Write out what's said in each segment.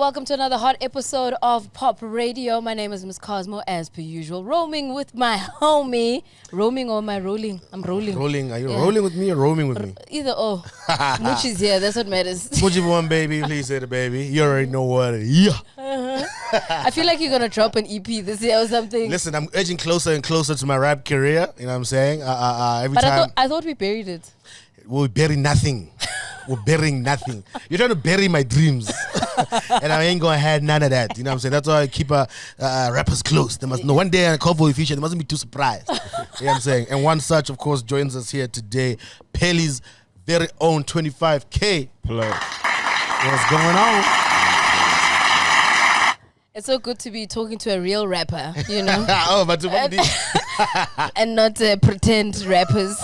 welcome to another hot episode of POPradio. My name is Miss Cosmo, as per usual. Roaming with my homie. Roaming or my rolling? I'm rolling. Rolling. Are you rolling with me or roaming with me? Either or. Mooch is here. That's what matters. Moochie one, baby. Please say the baby. You already know what it is. I feel like you're going to drop an EP this year or something. Listen, I'm edging closer and closer to my rap career. You know what I'm saying? Every but time. I thought we buried it. We'll bury nothing. We're burying nothing. You're trying to bury my dreams. And I ain't going to have none of that. You know what I'm saying? That's why I keep rappers close. They must know one day on a cover feature, they mustn't be too surprised. You know what I'm saying? And one such, of course, joins us here today. Pheli's very own 25K. Plug. What's going on? It's so good to be talking to a real rapper, you know? And not pretend rappers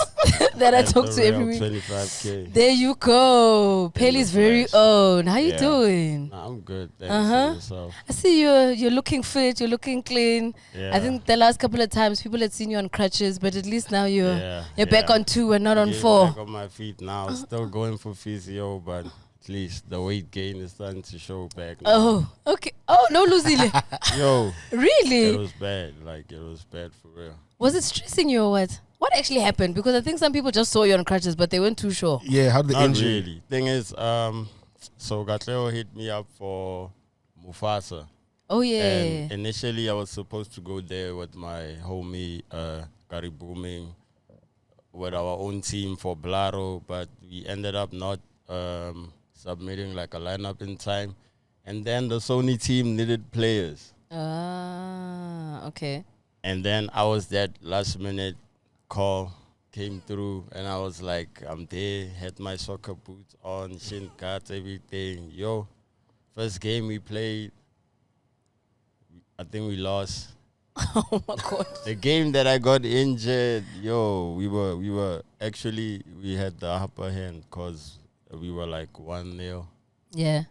that I talk to every week. 25K. There you go. Pheli's very own. How you doing? I'm good. Thanks. I see you're looking fit, you're looking clean. Yeah. I think the last couple of times people had seen you on crutches, but at least now you're back on 2 and not on 4. Back on my feet now. Still going for physio, but at least the weight gain is starting to show back now. Oh, okay. Oh, no, Luzile. Yo. Really? It was bad. Like, it was bad for real. Was it stressing you or what? What actually happened? Because I think some people just saw you on crutches, but they weren't too sure. Yeah, how did the Not injury? really. Thing is, so Gatleo hit me up for Mufasa. Oh, yeah. And initially, I was supposed to go there with my homie, Gary Booming, with our own team for Blaro, but we ended up not submitting like a lineup in time. And then the Sony team needed players. Okay. And then I was that last minute call came through, and I was like, I'm there, had my soccer boots on, shin guards, everything. Yo, first game we played, I think we lost. Oh my God. The game that I got injured, we had the upper hand because we were like 1-0. Yeah.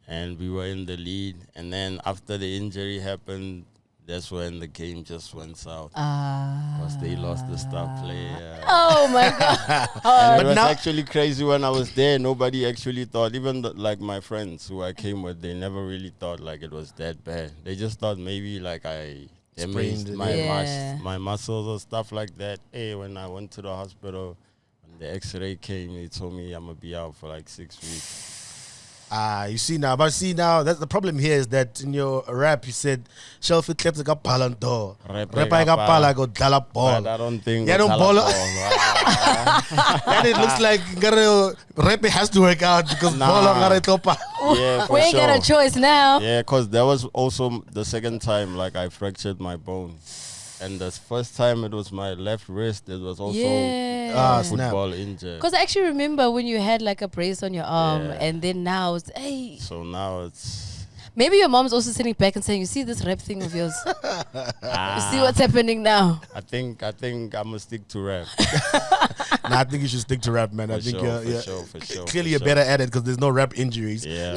And we were in the lead. And then after the injury happened, that's when the game just went south. Because they lost the star player. Oh my God. And it was actually crazy when I was there. Nobody actually thought, even like my friends who I came with, they never really thought like it was that bad. They just thought maybe like I damaged my muscles or stuff like that. Hey, when I went to the hospital, when the x-ray came, they told me I'm going to be out for like 6 weeks. You see now, that's the problem here is that in your rap you said shelf it kleps ka palanto. Repa ka pala go dala ball. But I don't think yeah, don't ball. And it looks like rap has to work out because ball ngare topa. Yeah, for we ain't sure. got a choice now. Yeah, because that was also the second time like I fractured my bone. And the first time it was my left wrist. It was also football injury. Because I actually remember when you had like a brace on your arm, and then now it's So now it's maybe your mom's also sitting back and saying, "You see this rap thing of yours? You see what's happening now?" I think I'm gonna stick to rap. I think you should stick to rap, man. For I think sure. Clearly you're better at it because there's no rap injuries. Yeah.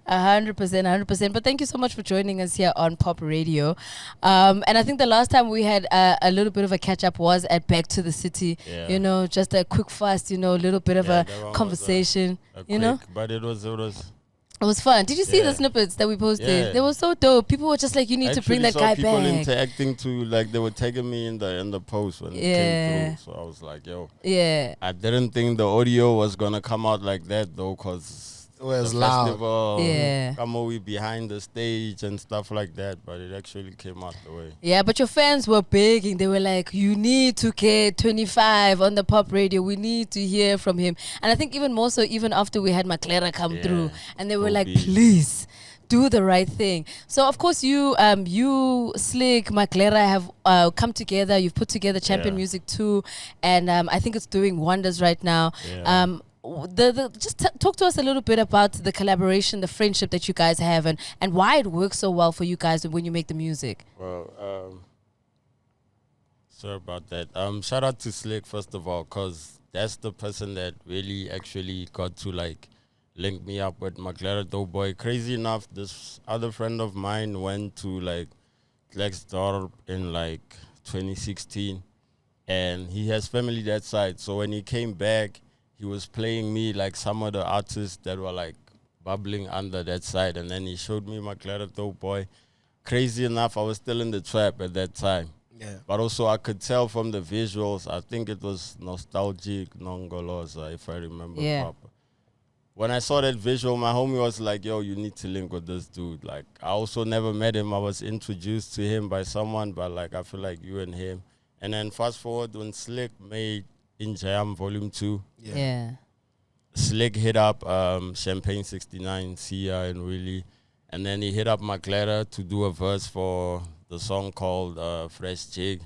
100%. But thank you so much for joining us here on POPradio. And I think the last time we had a little bit of a catch up was at Back to the City. Yeah. You know, just a quick fast, a little bit of a conversation. But it was It was fun. Did you see the snippets that we posted? Yeah. They were so dope. People were just like, you need to bring that guy people back. interacting too, like they were tagging me in the post when it came through. So I was like, yo. Yeah. I didn't think the audio was gonna come out like that though, cause It was the loud. festival, Yeah. come over behind the stage and stuff like that, but it actually came out the way. Yeah, but your fans were begging. They were like, you need to get 25 on the POPradio. We need to hear from him. And I think even more so, even after we had Maglera come through. And they were like, please, do the right thing. So, of course, you, Slick, Maglera have come together. You've put together Champion Music 2. And I think it's doing wonders right now. Yeah. Just talk to us a little bit about the collaboration, the friendship that you guys have, and why it works so well for you guys when you make the music. Well, sorry about that. Shout out to Slick first of all, cause that's the person that really actually got to like link me up with Maglera Doughboy. Crazy enough, this other friend of mine went to like Klerksdorp in like 2016, and he has family that side. So when he came back, he was playing me like some of the artists that were like bubbling under that side. And then he showed me Maglera Dope Boy. Crazy enough, I was still in the trap at that time. Yeah. But also I could tell from the visuals, I think it was Nostalgic Nongoloza, if I remember proper. When I saw that visual, my homie was like, yo, you need to link with this dude. Like, I also never met him. I was introduced to him by someone, but like, I feel like you and him. And then fast forward when Slick made In Jam Volume 2. Yeah. Slick hit up Champagne 69, Sia and Willie. And then he hit up Maglera to do a verse for the song called Fresh Jig.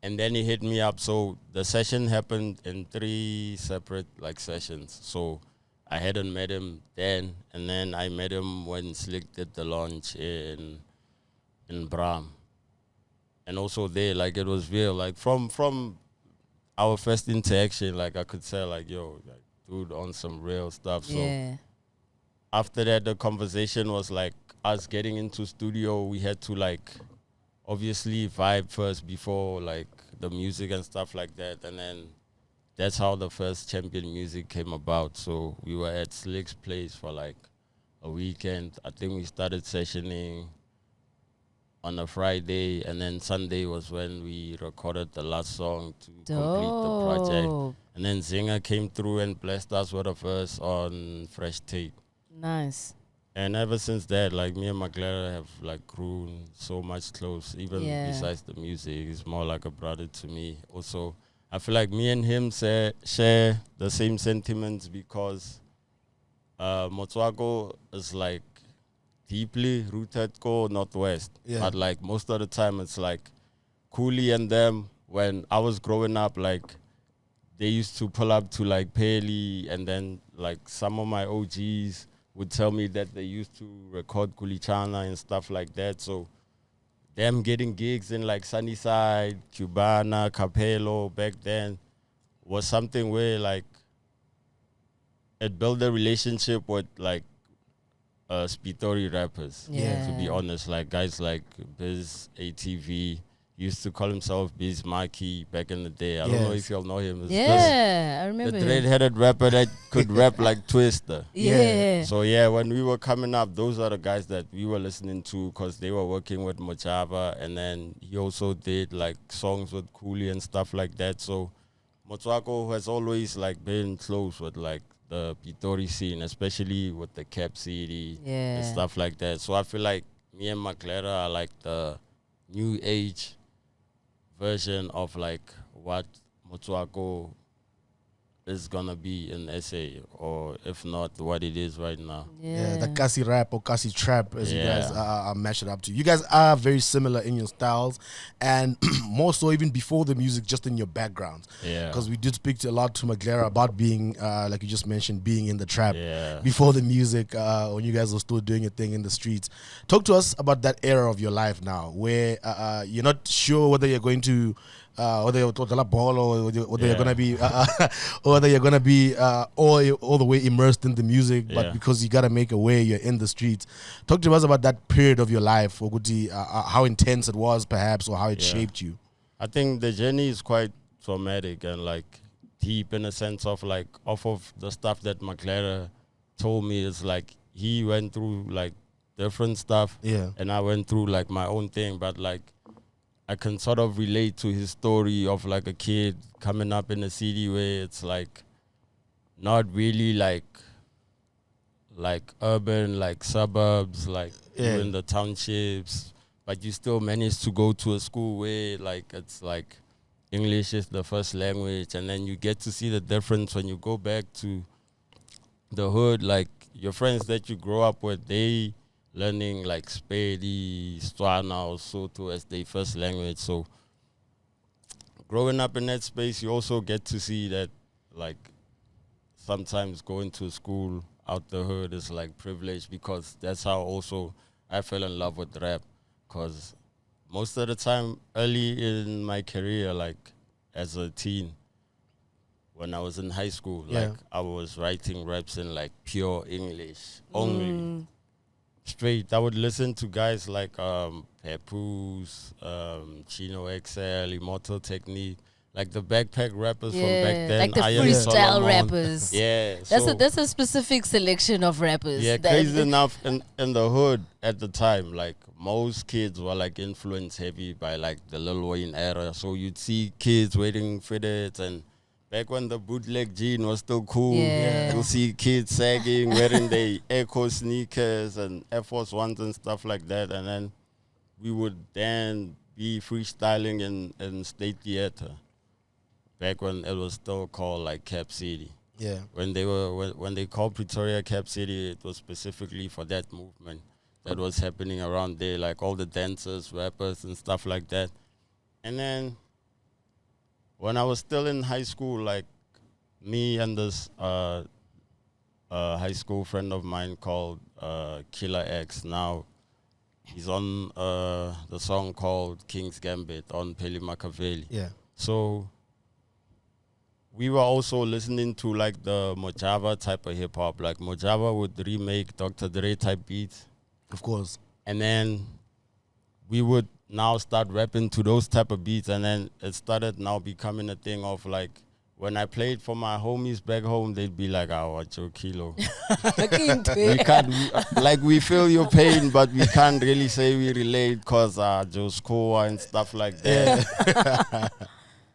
And then he hit me up. So the session happened in 3 separate like sessions. So I hadn't met him then, and then I met him when Slick did the launch in Bram. And also there, like, it was real. Like, from our first interaction, like, I could say, like, yo, like, dude, on some real stuff. So after that, the conversation was, like, us getting into studio. We had to, like, obviously vibe first before, like, the music and stuff like that. And then that's how the first Champion Music came about. So we were at Slick's place for like a weekend. I think we started sessioning on a Friday, and then Sunday was when we recorded the last song to complete the project. And then Zinger came through and blessed us with a verse on Fresh Tape. Nice. And ever since that, like, me and Maglera have like grown so much close. Even besides the music, he's more like a brother to me. Also, I feel like me and him share the same sentiments because Motswako is like deeply rooted go Northwest. But like most of the time it's like Cooley and them, when I was growing up, like they used to pull up to like Pheli, and then like some of my OGs would tell me that they used to record Kulichana and stuff like that. So them getting gigs in like Sunnyside, Cubana, Capello back then was something where like it built a relationship with like Pitori rappers. To be honest, like guys like Biz ATV used to call himself Biz Mikey back in the day. I don't know if y'all know him. I remember the dread-headed rapper that could rap like Twister. So when we were coming up, those are the guys that we were listening to because they were working with Mojava, and then he also did like songs with Cooley and stuff like that. So Motswako has always like been close with like the Pitori scene, especially with the Cap City and stuff like that. So I feel like me and Maglera are like the new age version of like what Motswako is gonna be in SA, or if not, what it is right now. The Kasi rap or Kasi trap, as you guys are mashed up to. You guys are very similar in your styles, and more so even before the music, just in your backgrounds. Because we did speak to a lot to Maglera about being, like you just mentioned, being in the trap before the music, when you guys were still doing your thing in the streets. Talk to us about that era of your life now, where you're not sure whether you're going to whether you're ball or whether you're gonna be or whether you're gonna be all the way immersed in the music, but because you gotta make a way, you're in the streets. Talk to us about that period of your life, Oguti, how intense it was, perhaps, or how it shaped you. I think the journey is quite traumatic and like deep in a sense of like off of the stuff that Maglera told me. Is like he went through like different stuff, and I went through like my own thing, but like I can sort of relate to his story of like a kid coming up in a city where it's like not really like urban, like suburbs, like you're in the townships, but you still manage to go to a school where like it's like English is the first language, and then you get to see the difference when you go back to the hood. Like your friends that you grow up with, they learning like Spedi, Swana, or Soto as their first language. So growing up in that space, you also get to see that like sometimes going to school out the hood is like privilege, because that's how also I fell in love with rap. Because most of the time early in my career, like as a teen, when I was in high school, like I was writing raps in like pure English only. Straight. I would listen to guys like Pepu's, Chino XL, Immortal Technique, like the backpack rappers from back then. like the Iron freestyle Solomon. rappers. Yeah, That's a specific selection of rappers. yeah, crazy enough, in the hood at the time, like most kids were like influenced heavy by like the Lil Wayne era. So you'd see kids wearing fitteds, and back when the bootleg jean was still cool, you'll see kids sagging, wearing their Echo sneakers and Air Force Ones and stuff like that. And then we would then be freestyling in State Theater. Back when it was still called like Cap City. Yeah. When they called Pretoria Cap City, it was specifically for that movement that was happening around there, like all the dancers, rappers, and stuff like that. And then when I was still in high school, like me and this high school friend of mine called Killer X. Now he's on the song called King's Gambit on Pheli Makaveli. Yeah. So we were also listening to like the Mojava type of hip hop. Like Mojava would remake Dr. Dre type beats. Of course. And then we would now start rapping to those type of beats. And then it started now becoming a thing of like, when I played for my homies back home, they'd be like, "Oh, what's your kilo?" we feel your pain, but we can't really say we relate because just cool and stuff like that. Yeah.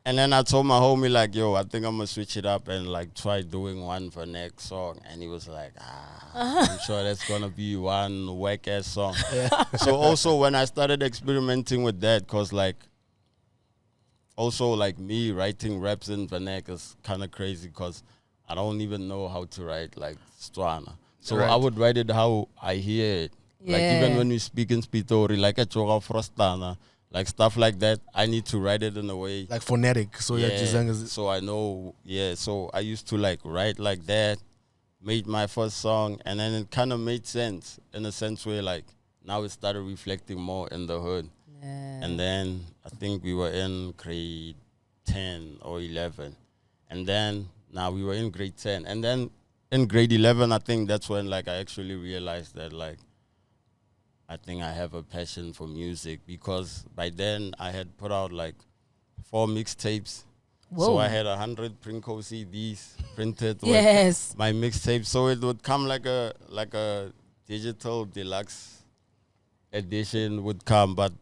And then I told my homie, like, yo, I think I'm going to switch it up and, like, try doing one for next song. And he was like, I'm sure that's going to be one whack-ass song. Yeah. So also when I started experimenting with that, because, like, also, like, me writing raps in Vernac is kind of crazy because I don't even know how to write, like, Setswana. So I would write it how I hear it. Yeah. Like, even when we speak in Pitori, like a Choga Frostana, like stuff like that, I need to write it in a way. Like phonetic. So so I know, so I used to like write like that, made my first song, and then it kind of made sense in a sense where like now it started reflecting more in the hood. Yeah. And then I think we were in grade 10 or 11. And then now we were in grade 10. And then in grade 11, I think that's when like I actually realized that like I think I have a passion for music because by then I had put out like 4 mixtapes. So I had 100 Prinko CDs printed with my mixtape. So it would come like a digital deluxe edition would come, but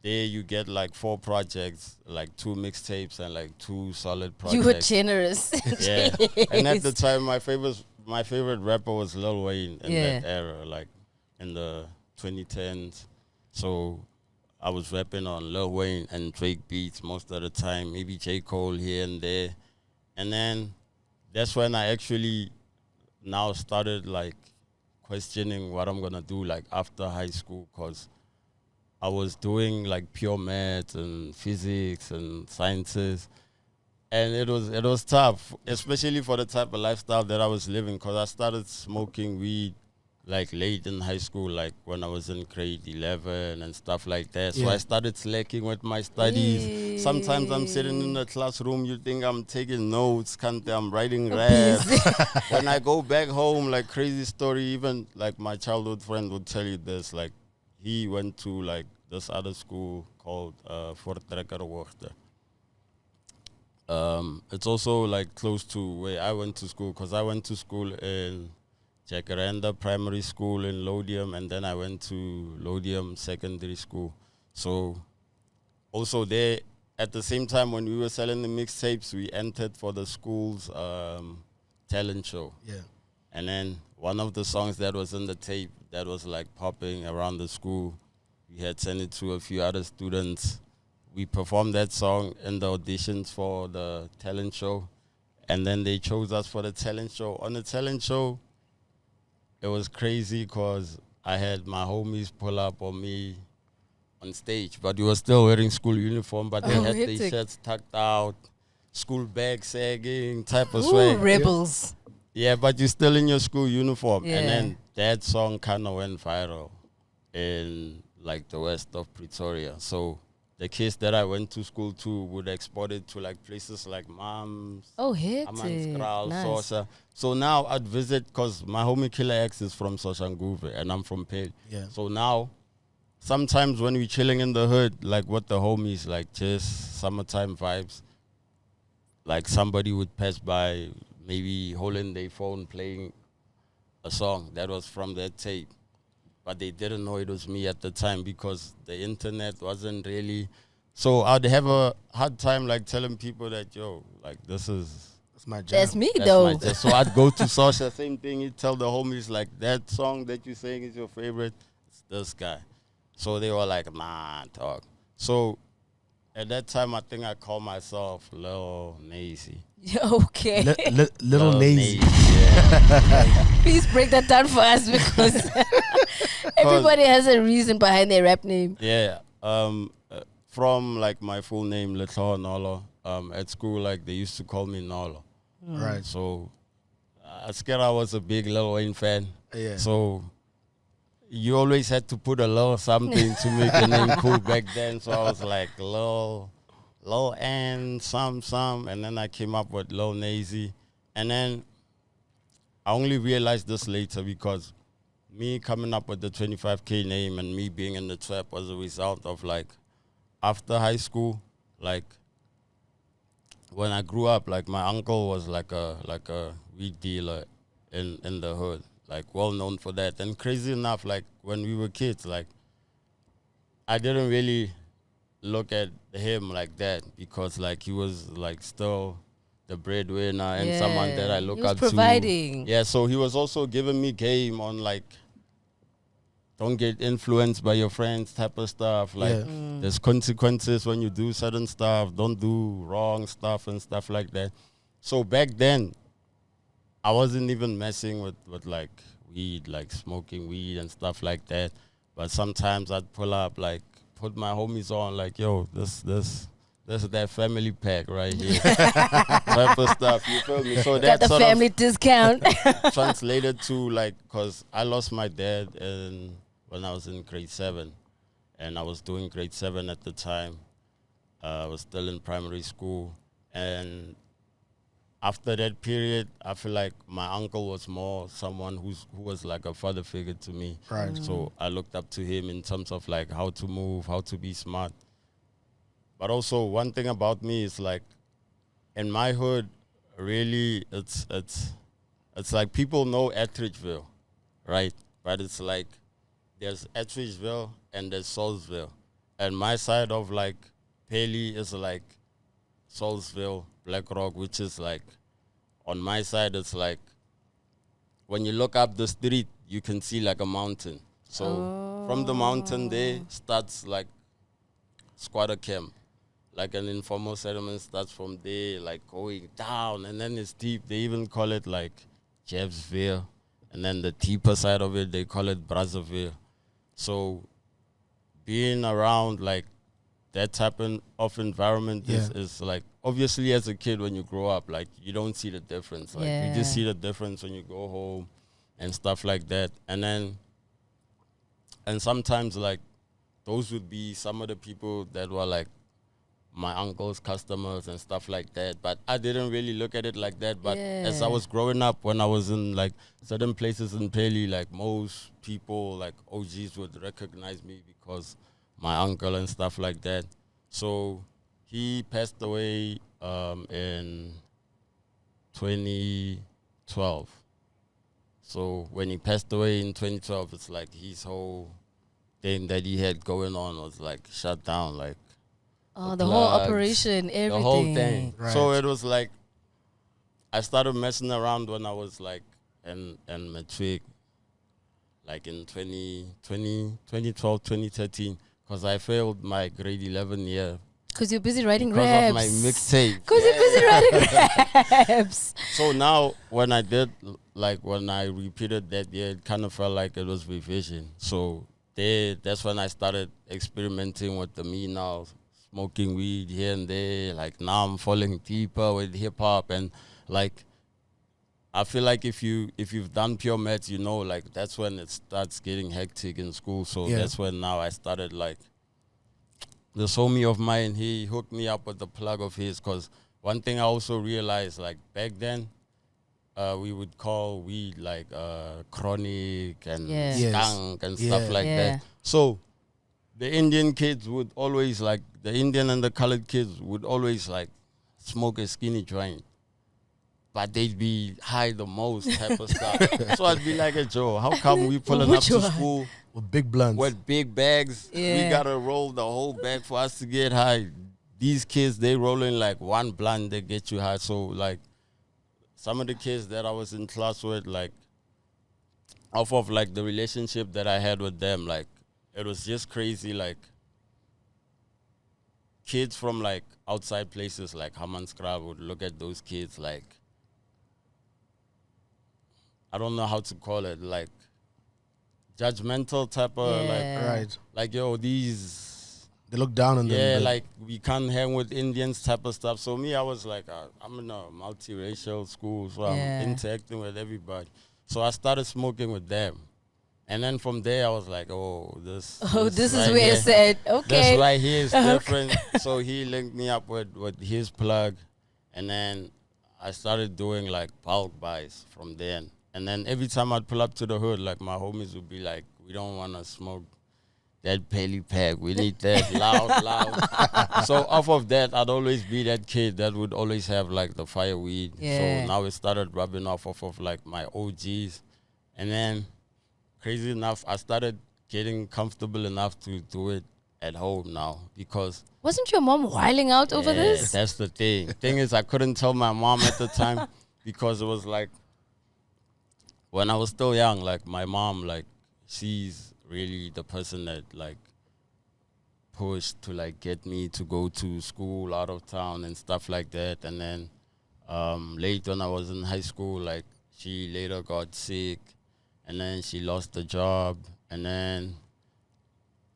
there you get like 4 projects, like 2 mixtapes and like 2 solid projects. You were generous. Yeah. And at the time my favorite rapper was Lil Wayne in that era, like in the 2010s. So I was rapping on Lil Wayne and Drake beats most of the time, maybe J. Cole here and there. And then that's when I actually now started like questioning what I'm gonna do like after high school, because I was doing like pure maths and physics and sciences, and it was tough, especially for the type of lifestyle that I was living, because I started smoking weed like late in high school, like when I was in grade 11 and stuff like that. So I started slacking with my studies. Sometimes I'm sitting in the classroom, you think I'm taking notes, I'm writing rap. When I go back home, like crazy story, even like my childhood friend would tell you this, like he went to like this other school called Vulture. It's also like close to where I went to school, because I went to school in Jacaranda Primary School in Lodium, and then I went to Lodium Secondary School. So also there, at the same time when we were selling the mixtapes, we entered for the school's talent show. Yeah. And then one of the songs that was in the tape that was like popping around the school, we had sent it to a few other students. We performed that song in the auditions for the talent show, and then they chose us for the talent show. On the talent show, it was crazy because I had my homies pull up on me on stage, but we were still wearing school uniform, but they had their shirts tucked out, school bag sagging, type of swag. Rebels. Yeah, but you're still in your school uniform. Yeah. And then that song kind of went viral in like the west of Pretoria. So the kids that I went to school to would export it to like places like Mams, Amanskraal, nice. Sosha. So now I'd visit, because my homie Killer X is from Soshanguve and I'm from Pheli. Yeah. So now sometimes when we're chilling in the hood, like with the homies, like just summertime vibes, like somebody would pass by, maybe holding their phone, playing a song that was from that tape. But they didn't know it was me at the time because the internet wasn't really. So I'd have a hard time like telling people that, yo, like this is. That's my job. That's me, That's though. so I'd go to social, same thing. You tell the homies like that song that you're saying is your favorite. It's this guy. So they were like, nah, talk. So at that time, I think I called myself Lil Nazy. Okay. Little Nazy. Yeah. Please break that down for us because everybody has a reason behind their rap name. Yeah. From like my full name, Little Nolo. At school, like they used to call me Nolo. Right. So I scared I was a big Lil Wayne fan. Yeah. So you always had to put a little something to make your name cool back then. So I was like Lil and some, and then I came up with Lil Nazy. And then I only realized this later because me coming up with the 25K name and me being in the trap was a result of like after high school, like when I grew up, like my uncle was like a weed dealer in the hood, like well known for that. And crazy enough, like when we were kids, like I didn't really look at him like that because like he was like still the breadwinner and someone that I look he was up providing. to. Yeah, so he was also giving me game on like don't get influenced by your friends type of stuff. Like there's consequences when you do certain stuff. Don't do wrong stuff and stuff like that. So back then, I wasn't even messing with like weed, like smoking weed and stuff like that. But sometimes I'd pull up, like put my homies on, like, yo, this is that family pack right here. Type of stuff, you feel me? So Got that the sort family discount. of translated to like, cause I lost my dad when I was in grade 7, and I was doing grade 7 at the time. I was still in primary school, and after that period, I feel like my uncle was more someone who was like a father figure to me. Right. So I looked up to him in terms of like how to move, how to be smart. But also one thing about me is like in my hood, really it's like people know Attridgeville, right? But it's like there's Attridgeville and there's Soulsville. And my side of like Pheli is like Soulsville, Black Rock, which is like on my side it's like when you look up the street you can see like a mountain. So from the mountain there starts like squatter camp. Like an informal settlement starts from there, like going down, and then it's deep. They even call it like Jeffsville, and then the deeper side of it, they call it Brazzaville. So being around like that type of environment is like, obviously as a kid when you grow up, like you don't see the difference. Like you just see the difference when you go home and stuff like that. And sometimes like those would be some of the people that were like my uncle's customers and stuff like that. But I didn't really look at it like that. But as I was growing up, when I was in like certain places in Pheli, like most people, like OGs would recognize me because my uncle and stuff like that. So he passed away in 2012. So when he passed away in 2012, it's like his whole thing that he had going on was like shut down, like the whole operation, everything. the whole thing. Right. So it was like I started messing around when I was like in matric, like in 2012, 2013, because I failed my grade 11 year. Because you're busy writing because raps. of my mixtape. Because you're busy writing raps. So now when I did, like when I repeated that year, it kind of felt like it was revision. So that's when I started experimenting with the me now, smoking weed here and there. Like now I'm falling deeper with hip hop, and like I feel like if you've done pure maths, you know, like that's when it starts getting hectic in school. So that's when now I started like this homie of mine. He hooked me up with the plug of his, because one thing I also realized, like back then, we would call weed like chronic and skunk and stuff like that. So the Indian kids would always like, the Indian and the colored kids would always like smoke a skinny joint, but they'd be high the most type of stuff. So I'd be like, Joe, how come we pulling up to school with big blunts, with big bags? Yeah. We gotta roll the whole bag for us to get high. These kids, they rolling like one blunt, they get you high. So like some of the kids that I was in class with, like off of like the relationship that I had with them, like it was just crazy. Like kids from like outside places like Hammanskraal would look at those kids like, I don't know how to call it, like judgmental type of like yo, these, they look down on them. yeah, like we can't hang with Indians type of stuff. So me, I was like, I'm in a multiracial school, so I'm interacting with everybody. So I started smoking with them. And then from there, I was like, this is right where here, I said, okay. this right here is different. So he linked me up with his plug. And then I started doing like bulk buys from then. And then every time I'd pull up to the hood, like my homies would be like, we don't want to smoke that Pheli pack. We need that loud. So off of that, I'd always be that kid that would always have like the fire weed. Yeah. So now it started rubbing off of like my OGs. And then crazy enough, I started getting comfortable enough to do it at home now because... Wasn't your mom whiling out over this? That's the thing. Thing is, I couldn't tell my mom at the time because it was like, when I was still young, like my mom, like she's really the person that like pushed to like get me to go to school out of town and stuff like that. And then late when I was in high school, like she later got sick and then she lost the job. And then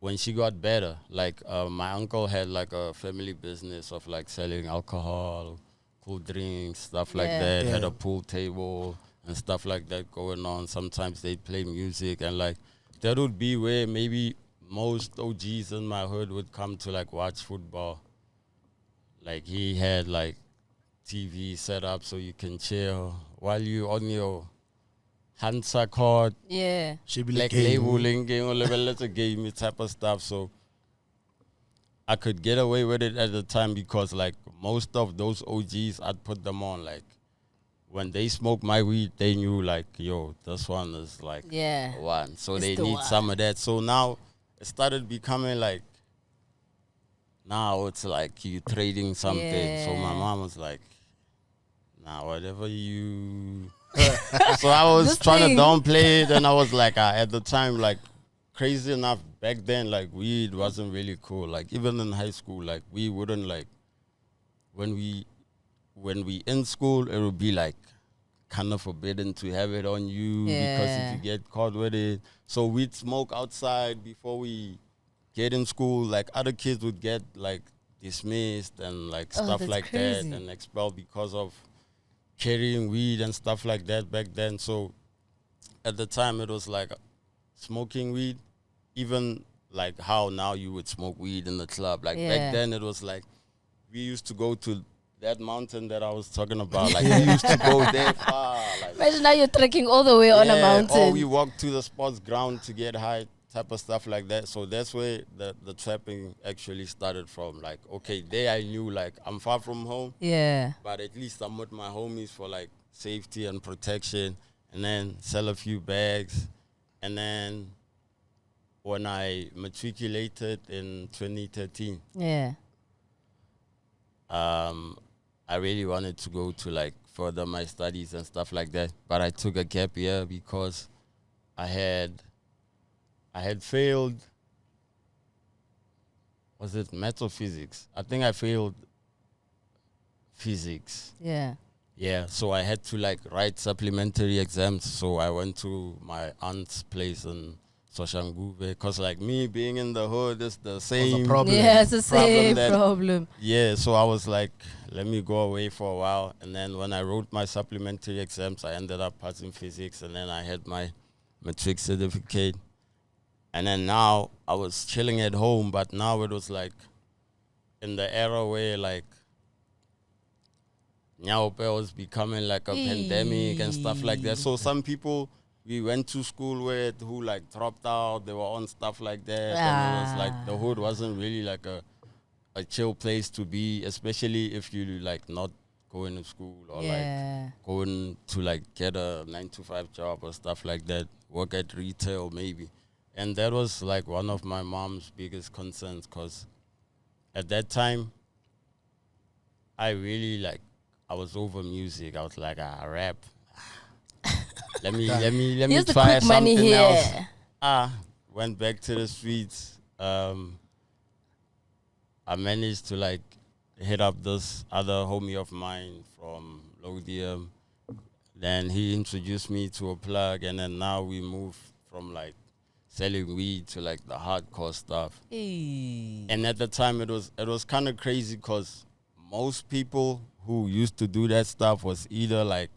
when she got better, like my uncle had like a family business of like selling alcohol, cool drinks, stuff like that, had a pool table and stuff like that going on. Sometimes they'd play music and like that would be where maybe most OGs in my hood would come to like watch football. Like he had like TV set up so you can chill while you on your Hansa card. Yeah. She'd be like labeling game or level game type of stuff. So I could get away with it at the time because like most of those OGs, I'd put them on like when they smoke my weed, they knew like, yo, this one is like one. So they need some of that. So now it started becoming like, now it's like you trading something. Yeah. So my mom was like, nah, whatever you... So I was trying to downplay it, and I was like, at the time, like, crazy enough, back then, like, weed wasn't really cool. Like, even in high school, like, we wouldn't, like, when we in school, it would be, like, kind of forbidden to have it on you because if you get caught with it. So we'd smoke outside before we get in school. Like, other kids would get, like, dismissed and, like, stuff like that and expelled because of carrying weed and stuff like that back then. So at the time it was like smoking weed, even like how now you would smoke weed in the club. Like back then it was like we used to go to that mountain that I was talking about. Like we used to go there far. Like, imagine now you're trekking all the way on a mountain. Or we walked to the sports ground to get high, type of stuff like that. So that's where the trapping actually started from. Like, okay, there I knew like I'm far from home. Yeah. But at least I'm with my homies for like safety and protection, and then sell a few bags. And then when I matriculated in 2013, I really wanted to go to like further my studies and stuff like that. But I took a gap year because I had failed, was it maths or physics? I think I failed physics. Yeah. Yeah, so I had to like write supplementary exams. So I went to my aunt's place in Soshanguve because like me being in the hood is the same problem. Yeah, it's the same problem. Yeah, so I was like, let me go away for a while. And then when I wrote my supplementary exams, I ended up passing physics, and then I had my matric certificate. And then now I was chilling at home, but now it was like in the era where like Nyaope was becoming like a pandemic and stuff like that. So some people we went to school with who like dropped out, they were on stuff like that. And it was like the hood wasn't really like a chill place to be, especially if you like not going to school or like going to like get a 9 to 5 job or stuff like that, work at retail maybe. And that was like one of my mom's biggest concerns, because at that time I really like, I was over music. I was like, rap. Let me Here's the try quick money something here. else. Went back to the streets. I managed to like hit up this other homie of mine from Lodium. Then he introduced me to a plug, and then now we moved from like selling weed to like the hardcore stuff. Hey. And at the time it was kind of crazy, because most people who used to do that stuff was either like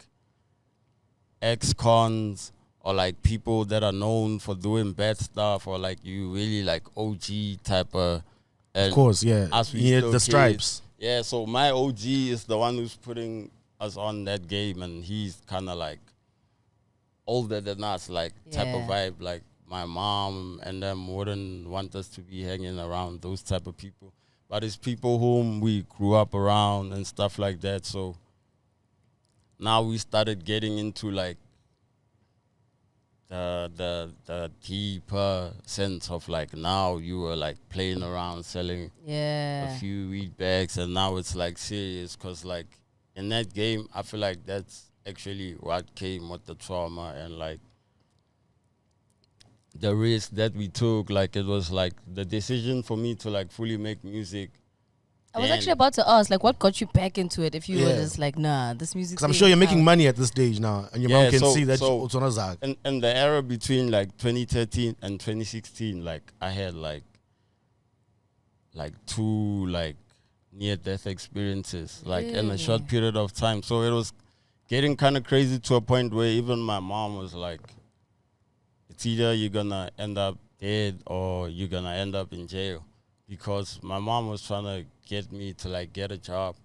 ex-cons or like people that are known for doing bad stuff, or like you really like OG type of. Of course, yeah. Yeah, the stripes. Yeah, so my OG is the one who's putting us on that game, and he's kind of like older than us, like type of vibe. Like my mom and them wouldn't want us to be hanging around those type of people. But it's people whom we grew up around and stuff like that. So now we started getting into like the deeper sense of like, now you were like playing around selling a few weed bags, and now it's like serious, because like in that game I feel like that's actually what came with the trauma and like the risk that we took. Like it was like the decision for me to like fully make music. I was actually about to ask, like, what got you back into it if you were just like, nah, this music. Because I'm sure you're making money at this stage now, and your mom can see that you're also not. In the era between like 2013 and 2016, like I had like 2 like near-death experiences, like in a short period of time. So it was getting kind of crazy to a point where even my mom was like, it's either you're gonna end up dead or you're gonna end up in jail, because my mom was trying to get me to like get a job,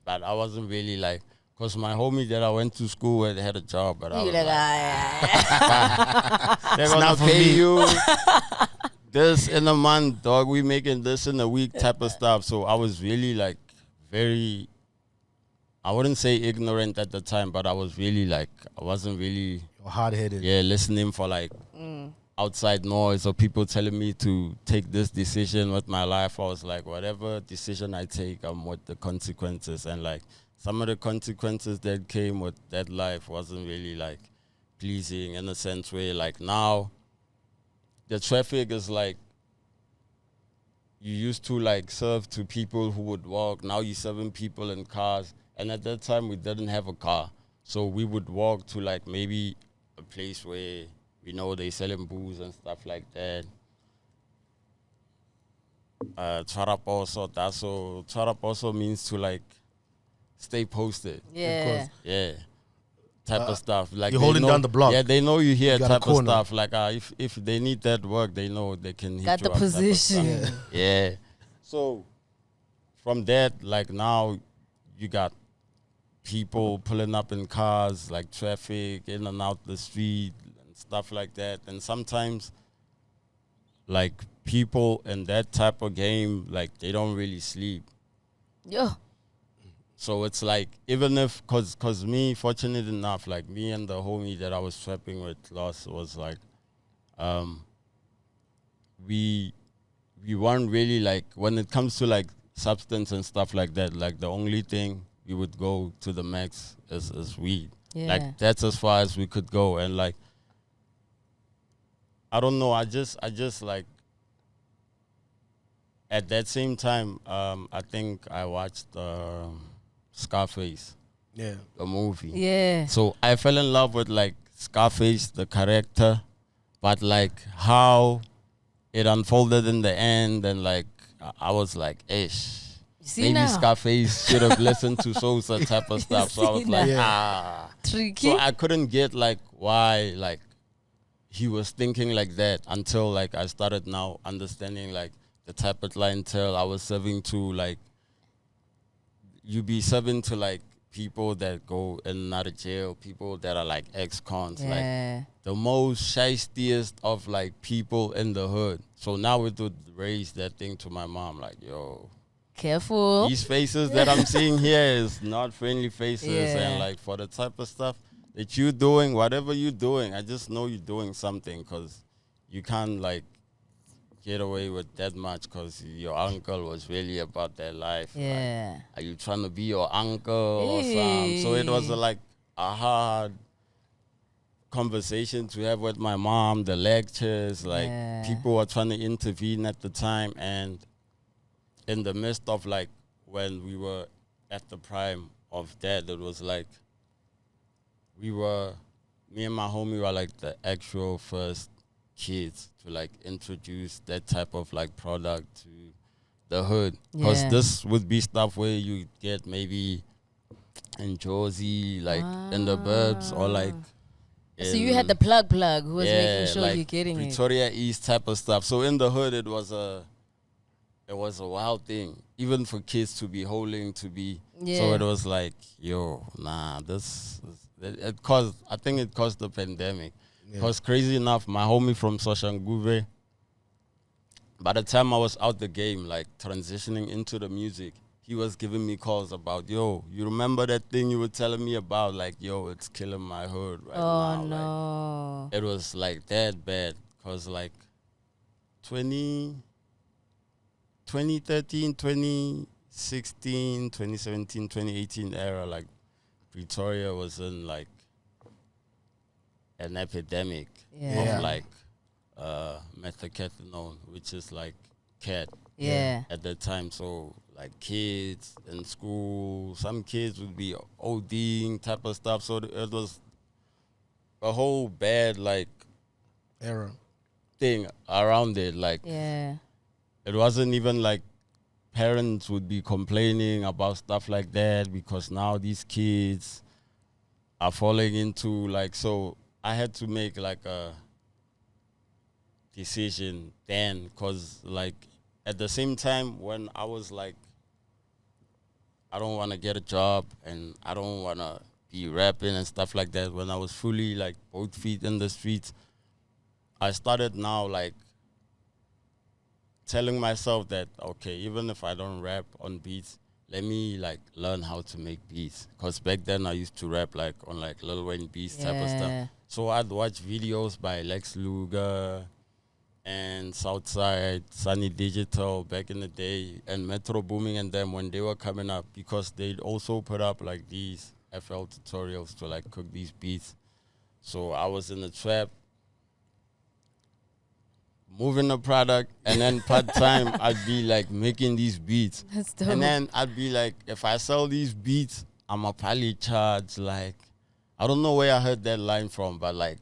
but I wasn't really like, because my homie that I went to school with had a job, but I was like, they're gonna pay you this in a month, dog. We making this in a week type of stuff. So I was really like very, I wouldn't say ignorant at the time, but I was really like, I wasn't really hard-headed. Yeah, listening for like outside noise or people telling me to take this decision with my life. I was like, whatever decision I take, I'm with the consequences. And like some of the consequences that came with that life wasn't really like pleasing, in a sense where like now the traffic is like, you used to like serve to people who would walk. Now you're serving people in cars. And at that time we didn't have a car. So we would walk to like maybe a place where we know they selling booze and stuff like that. Charaposo means to like stay posted. Yeah. Yeah. Type of stuff. Like you're holding down the block. Yeah, they know you here, you type of stuff. Like if they need that work, they know they can hit got you the up, position. Yeah. So from that, like now you got people pulling up in cars, like traffic, in and out the street, and stuff like that. And sometimes, like, people in that type of game, like, they don't really sleep. Yeah. So it's like, even if, cause me, fortunate enough, like, me and the homie that I was trapping with last was like, we weren't really like, when it comes to like substance and stuff like that, like the only thing we would go to the max is weed. Yeah. Like that's as far as we could go. And like, I don't know, I just like, at that same time, I think I watched Scarface. Yeah. The movie. Yeah. So I fell in love with like Scarface, the character, but like how it unfolded in the end, and like I was like, ish. Maybe now? Scarface should have listened to Sosa type of stuff. So I was like, Tricky. So I couldn't get like why like he was thinking like that until like I started now understanding like the type of clientele I was serving to. Like you be serving to like people that go in and out of jail, people that are like ex-cons, like the most shystiest of like people in the hood. So now it would raise that thing to my mom, like, yo, Careful. These faces that I'm seeing here is not friendly faces. Yeah. And like for the type of stuff that you're doing, whatever you're doing, I just know you're doing something because you can't like get away with that much because your uncle was really about that life. Yeah. Like, are you trying to be your uncle or something? So it was like a hard conversation to have with my mom, the lectures, like people were trying to intervene at the time, and in the midst of like when we were at the prime of that, it was like me and my homie were like the actual first kids to like introduce that type of like product to the hood, because this would be stuff where you get maybe in Jersey, like in the burbs, or like so you had the plug who was making sure like you're getting Pretoria East type of stuff. So in the hood, it was a wild thing, even for kids to be holding, to be. So it was like, yo, nah, it caused. I think it caused the pandemic. Because crazy enough, my homie from Soshanguve, by the time I was out the game, like transitioning into the music, he was giving me calls about, yo, you remember that thing you were telling me about? Like, yo, it's killing my hood right now. Oh, no. Like, it was like that bad. Because like 2013, 2016, 2017, 2018 era, like Pretoria was in like an epidemic of like methamphetamine, which is like cat at that time. So like kids in school, some kids would be ODing type of stuff. So it was a whole bad like era thing around it. Like it wasn't even like parents would be complaining about stuff like that, because now these kids are falling into like, so I had to make like a decision then, because like at the same time when I was like, I don't want to get a job and I don't want to be rapping and stuff like that, when I was fully like both feet in the streets, I started now like telling myself that, okay, even if I don't rap on beats, let me like learn how to make beats. Because back then I used to rap like on like Lil Wayne beats type of stuff. So I'd watch videos by Lex Luger and Southside, Sunny Digital back in the day, and Metro Booming and them when they were coming up, because they'd also put up like these FL tutorials to like cook these beats. So I was in the trap, moving the product, and then part-time I'd be like making these beats. That's dope. And then I'd be like, if I sell these beats, I'ma probably charge like, I don't know where I heard that line from, but like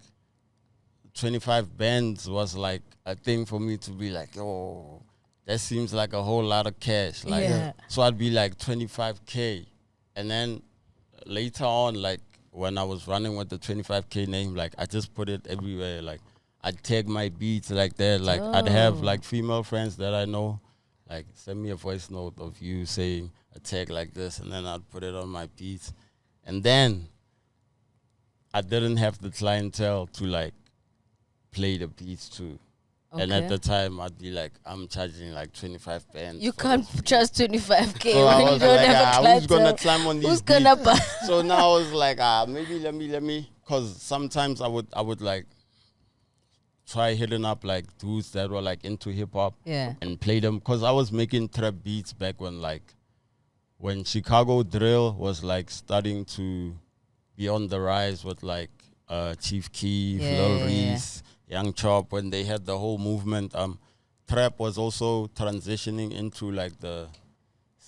25 bands was like a thing for me to be like, oh, that seems like a whole lot of cash. Like, so I'd be like 25K. And then later on, like when I was running with the 25K name, like I just put it everywhere. Like I'd tag my beats like that. Like I'd have like female friends that I know, like send me a voice note of you saying a tag like this, and then I'd put it on my beats. And then I didn't have the clientele to like play the beats too. Okay. And at the time, I'd be like, I'm charging like 25 bands. You can't charge 25K so when you don't like, have a clientele. Who's gonna climb on these Who's beats? gonna buy? So now I was like, maybe let me, because sometimes I would like try hitting up like dudes that were like into hip hop and play them, because I was making trap beats back when Chicago drill was like starting to be on the rise with like Chief Keef, Lil Reese, Young Chop, when they had the whole movement. Trap was also transitioning into like the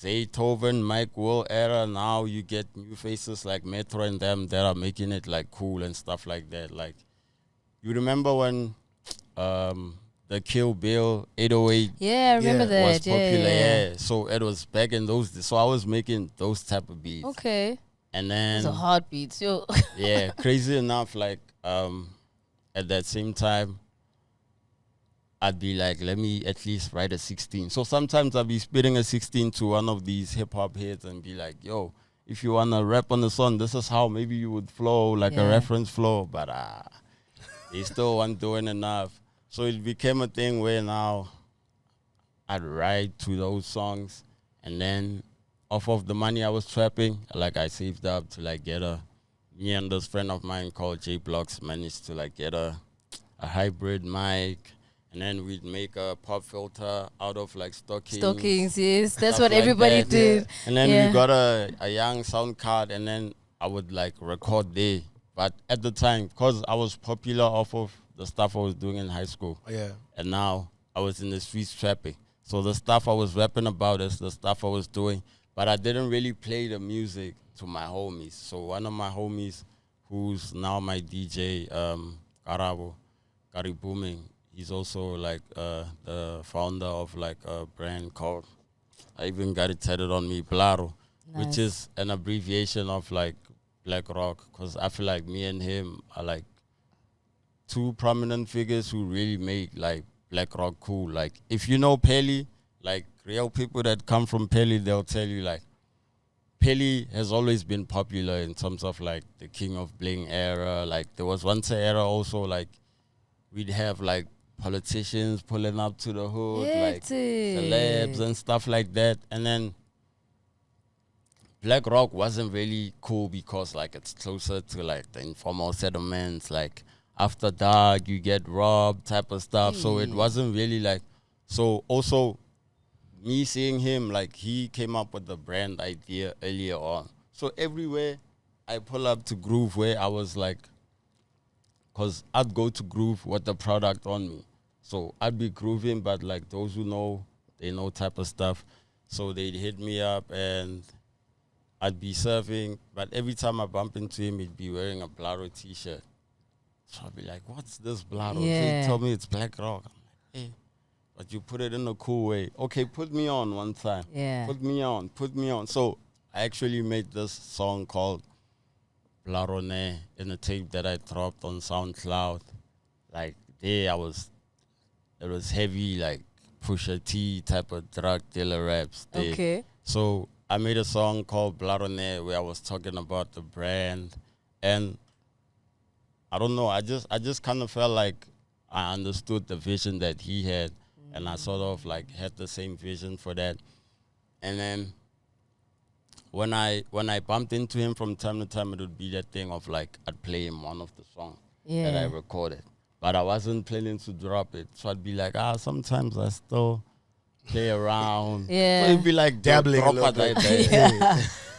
Zaytoven, Mike Will era. Now you get new faces like Metro and them that are making it like cool and stuff like that. Like, you remember when the Kill Bill 808 I remember that was popular? So it was back in those days. So I was making those type of beats. Okay. And then those are hard beats, yo. crazy enough, like at that same time, I'd be like, let me at least write a 16. So sometimes I'd be spitting a 16 to one of these hip hop heads and be like, yo, if you wanna rap on the song, this is how maybe you would flow, like a reference flow. But they still weren't doing enough. So it became a thing where now I'd write to those songs And then off of the money I was trapping, like I saved up to like get me and this friend of mine called J Blocks managed to like get a hybrid mic. And then we'd make a pop filter out of like Stockings, yes. That's stuff what like everybody that. did. And then we got a young sound card, and then I would like record there. But at the time, because I was popular off of the stuff I was doing in high school, and now I was in the streets trapping. So the stuff I was rapping about is the stuff I was doing, but I didn't really play the music to my homies. So one of my homies, who's now my DJ, Gary Booming, he's also like the founder of like a brand called, I even got it tatted on me, Blaro, which is an abbreviation of like Black Rock, because I feel like me and him are like two prominent figures who really make like Black Rock cool. Like if you know Pheli, like real people that come from Pheli, they'll tell you like Pheli has always been popular in terms of like the King of Bling era. Like there was once an era also like we'd have like politicians pulling up to the hood, like celebs and stuff like that. And then Black Rock wasn't really cool because like it's closer to like the informal settlements, like after dark you get robbed type of stuff. So it wasn't really like, so also me seeing him, like he came up with the brand idea earlier on. So everywhere I pull up to Groove where I was like, because I'd go to Groove with the product on me. So I'd be grooving, but like those who know, they know type of stuff. So they'd hit me up and I'd be surfing, but every time I bump into him, he'd be wearing a Blaro t-shirt. So I'd be like, what's this Blaro? He told me it's Black Rock. I'm like, hey, but you put it in a cool way. Okay, put me on one time. Put me on. So I actually made this song called Blarone in a tape that I dropped on SoundCloud. Like there it was heavy, like Pusha T type of drug dealer raps there. Okay. So I made a song called Blarone where I was talking about the brand, and I don't know, I just kind of felt like I understood the vision that he had, and I sort of like had the same vision for that. And then when I bumped into him from time to time, it would be that thing of like I'd play him one of the songs that I recorded, but I wasn't planning to drop it. So I'd be like, sometimes I still play around. So it'd be like dabbling a little bit.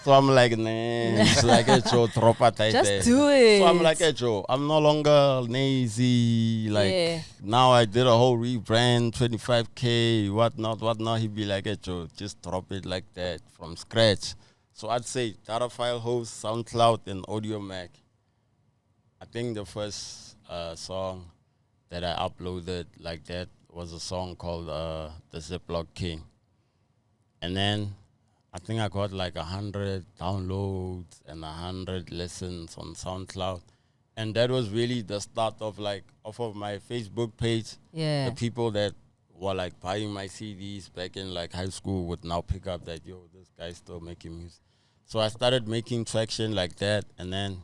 So I'm like, nah, it's like, Joe, drop it. Just do it. So I'm like, Joe, I'm no longer lazy. Like, now I did a whole rebrand, 25K, whatnot. He'd be like, Joe, just drop it like that from scratch. So I'd say data file host, SoundCloud, and Audio Mac. I think the first song that I uploaded like that was a song called The Ziploc King. And then I think I got like 100 downloads and 100 listens on SoundCloud. And that was really the start of like, off of my Facebook page. The people that were like buying my CDs back in like high school would now pick up that, yo, this guy's still making music. So I started making traction like that. And then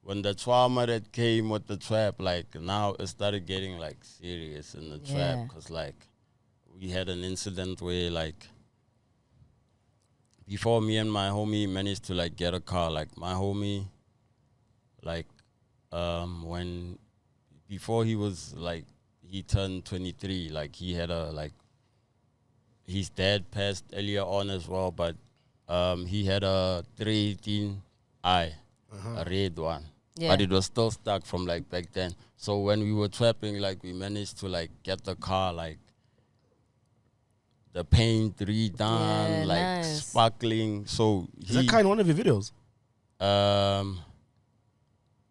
when the trauma that came with the trap, like now it started getting like serious in the trap. Because like we had an incident where like, before me and my homie managed to like get a car, like my homie, like before he was like, he turned 23, like he had his dad passed earlier on as well, but he had a 318i, a red one, but it was still stuck from like back then. So when we were trapping, like we managed to like get the car, like the paint redone, like sparkling. So is that car in one of your videos? I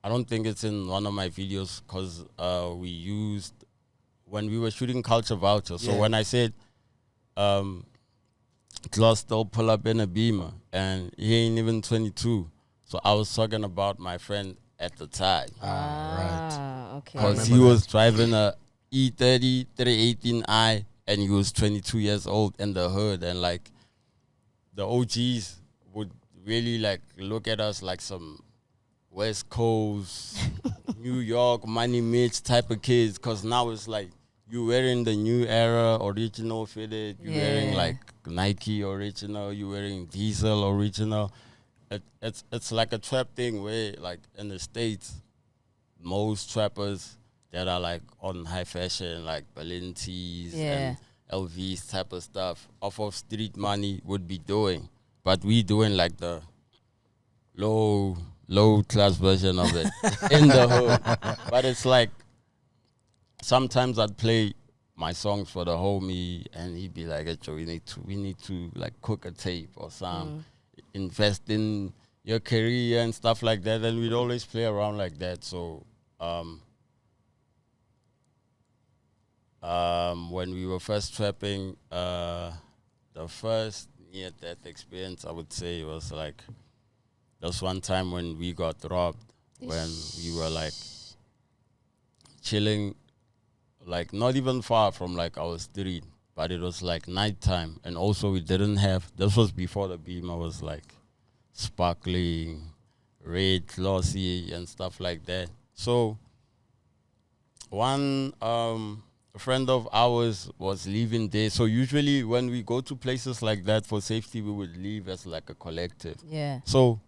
don't think it's in one of my videos because we used when we were shooting Culture Vulture. So when I said Klaus still pull up in a Beamer and he ain't even 22. So I was talking about my friend at the time. Right. Okay. Because he was driving a E30 318i. And he was 22 years old in the hood, and like the OGs would really like look at us like some West Coast, New York, Money Mitch type of kids. Cause now it's like you wearing the new era original fitted, you wearing like Nike original, you wearing Diesel original. It's like a trap thing where like in the States, most trappers that are like on high fashion, like Balenci's and LV's type of stuff, off of street money would be doing. But we doing like the low class version of it in the hood. But it's like sometimes I'd play my songs for the homie and he'd be like, hey, Joe, we need to like cook a tape or something. Invest in your career and stuff like that, and we'd always play around like that. So when we were first trapping, the first near-death experience, I would say, was like, there was one time when we got robbed, when we were like chilling, like not even far from like our street, but it was like nighttime, and also we didn't have, this was before the Beamer was like sparkling, red, glossy, and stuff like that. So one friend of ours was leaving there. So usually when we go to places like that for safety, we would leave as like a collective. Yeah. So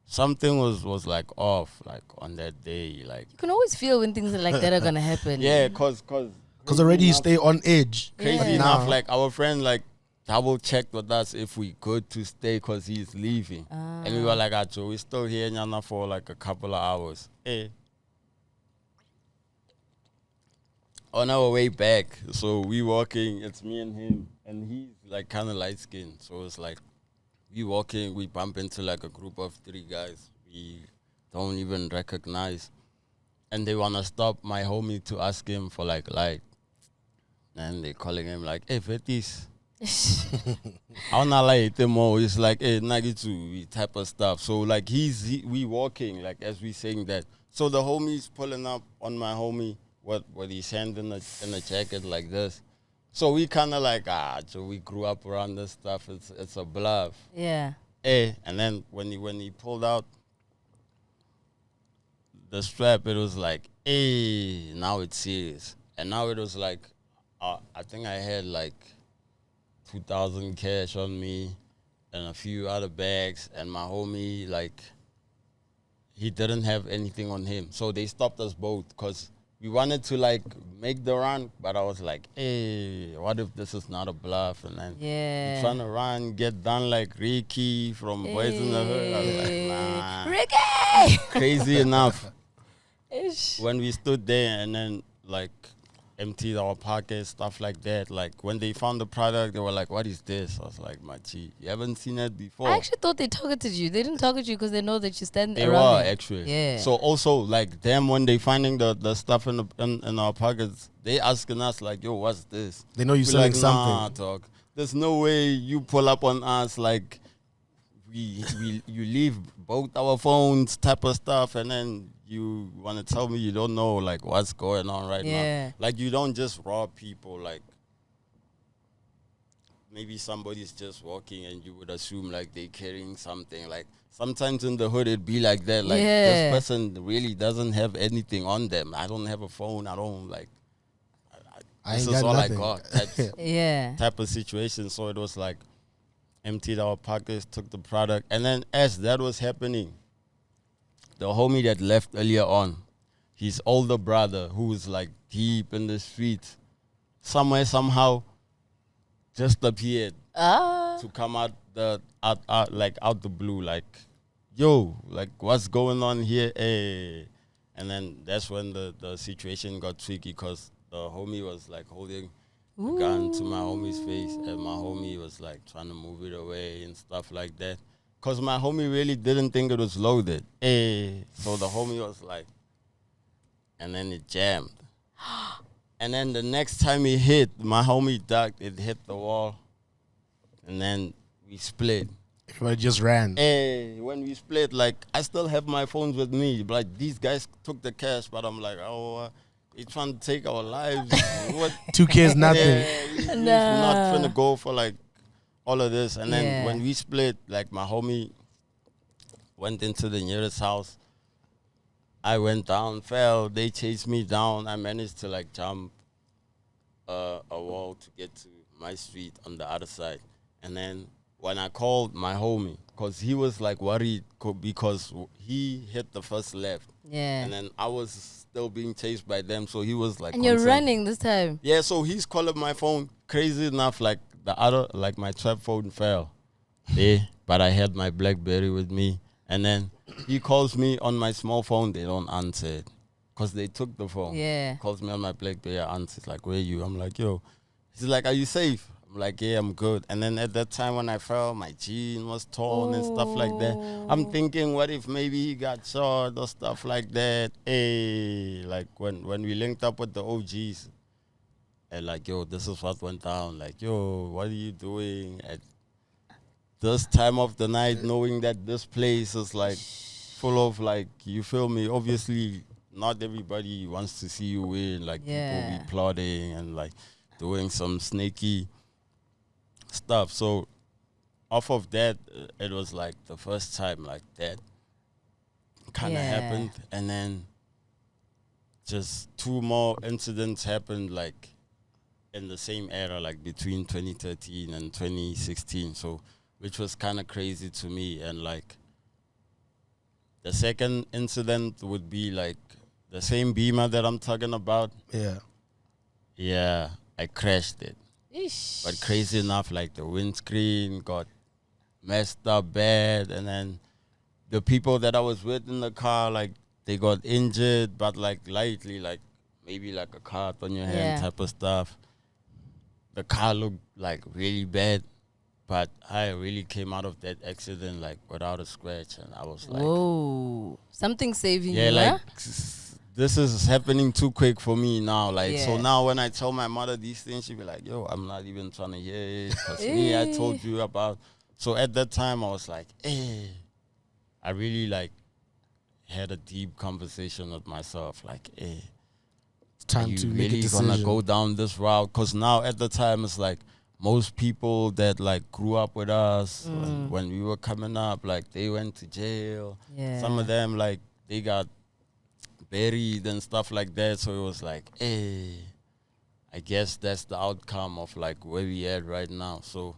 something was like off, like on that day, like you can always feel when things like that are gonna happen. yeah, cause already you stay on edge. Crazy enough, like our friend like double checked with us if we good to stay cause he's leaving, and we were like, Joe, we're still here Nyana for like a couple of hours. Hey. On our way back, so we walking, it's me and him, and he's like kind of light skinned, so it's like we walking, we bump into like a group of 3 guys we don't even recognize, and they want to stop my homie to ask him for like light, and they calling him like, hey, Fetis. I wanna like them more. It's like, hey, Nagitu type of stuff. So like we walking like as we saying that. So the homie's pulling up on my homie with his hand in the jacket like this. So we kind of like, so we grew up around this stuff. It's a bluff. Yeah. Hey, and then when he pulled out the strap, it was like, hey, now it's serious. And now it was like, I think I had like 2,000 cash on me and a few other bags, and my homie, like, he didn't have anything on him. So they stopped us both because we wanted to like make the run, but I was like, hey, what if this is not a bluff? And then we're trying to run, get done like Ricky from Boys in the Hood. I was like, nah. Ricky! Crazy enough. When we stood there and then like emptied our pockets, stuff like that, like when they found the product, they were like, what is this? I was like, Machi, you haven't seen it before. I actually thought they targeted you. They didn't target you because they know that you stand they around were them. actually. Yeah. So also like them, when they finding the stuff in our pockets, they asking us like, yo, what's this? They know you're selling like, something. Nah, dog. There's no way you pull up on us like you leave both our phones type of stuff, and then you want to tell me you don't know like what's going on right now. Like you don't just rob people. Like maybe somebody's just walking and you would assume like they carrying something. Like sometimes in the hood it'd be like that. Like this person really doesn't have anything on them. I don't have a phone. I don't like. This is all nothing. I got. Type of situation. So it was like emptied our pockets, took the product, and then as that was happening, the homie that left earlier on, his older brother, who was like deep in the streets, somewhere, somehow, just appeared to come out out the blue, like, yo, like what's going on here? Hey. And then that's when the situation got tricky because the homie was like holding a gun to my homie's face, and my homie was like trying to move it away and stuff like that. Because my homie really didn't think it was loaded. Hey. So the homie was like, and then it jammed. And then the next time it hit, my homie ducked, it hit the wall. And then we split. Everybody just ran. Hey, when we split, like, I still have my phones with me. Like, these guys took the cash, but I'm like, they trying to take our lives. What? 2K is nothing. We're not finna go for, like, all of this. And then when we split, like, my homie went into the nearest house. I went down, fell. They chased me down. I managed to, like, jump a wall to get to my street on the other side. And then when I called my homie, because he was like worried because he hit the first left. Yeah. And then I was still being chased by them, so he was like And concerned. you're running this time. Yeah, so he's calling my phone. Crazy enough, like my trap phone fell. Yeah, but I had my BlackBerry with me. And then he calls me on my small phone. They don't answer it because they took the phone. Yeah. Calls me on my BlackBerry. I answer. It's like, where are you? I'm like, yo. He's like, are you safe? I'm like, yeah, I'm good. And then at that time when I fell, my jean was torn and stuff like that. I'm thinking, what if maybe he got shot or stuff like that? Hey, like when we linked up with the OGs, and like, yo, this is what went down. Like, yo, what are you doing at this time of the night, knowing that this place is like full of like, you feel me? Obviously, not everybody wants to see you win. Like, people be plotting and like doing some snaky stuff. So off of that, it was like the first time like that kind of happened. And then just 2 more incidents happened like in the same era, like between 2013 and 2016. So which was kind of crazy to me. And like the second incident would be like the same Beamer that I'm talking about. Yeah, I crashed it. Ish. But crazy enough, like the windscreen got messed up bad, and then the people that I was with in the car, like they got injured, but like lightly, like maybe like a cut on your hand type of stuff. The car looked like really bad, but I really came out of that accident like without a scratch, and I was like, whoa, something saving you. yeah, like this is happening too quick for me now. Like, so now when I tell my mother these things, she be like, yo, I'm not even trying to hear it. Because me, I told you about. So at that time, I was like, I really like had a deep conversation with myself. Like, it's time to make a decision. Really gonna go down this route? Because now at the time, it's like most people that like grew up with us when we were coming up, like they went to jail. Some of them, like, they got buried and stuff like that. So it was like, I guess that's the outcome of like where we at right now. So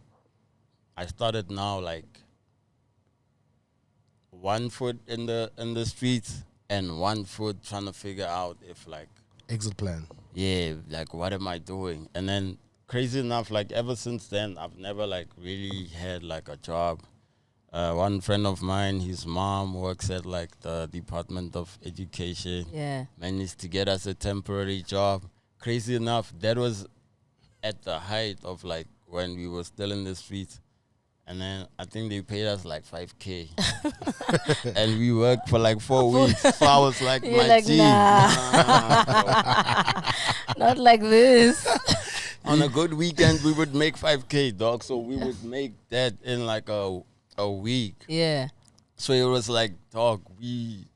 I started now like 1 foot in the streets and 1 foot trying to figure out if like exit plan. Yeah, like what am I doing? And then crazy enough, like ever since then, I've never like really had like a job. One friend of mine, his mom works at like the Department of Education. Managed to get us a temporary job. Crazy enough, that was at the height of like when we were still in the streets. And then I think they paid us like 5K. And we worked for like 4 weeks. So I was like, you're my like, nah. Not like this. On a good weekend, we would make 5K, dog. So we would make that in like a week. So it was like, dog, we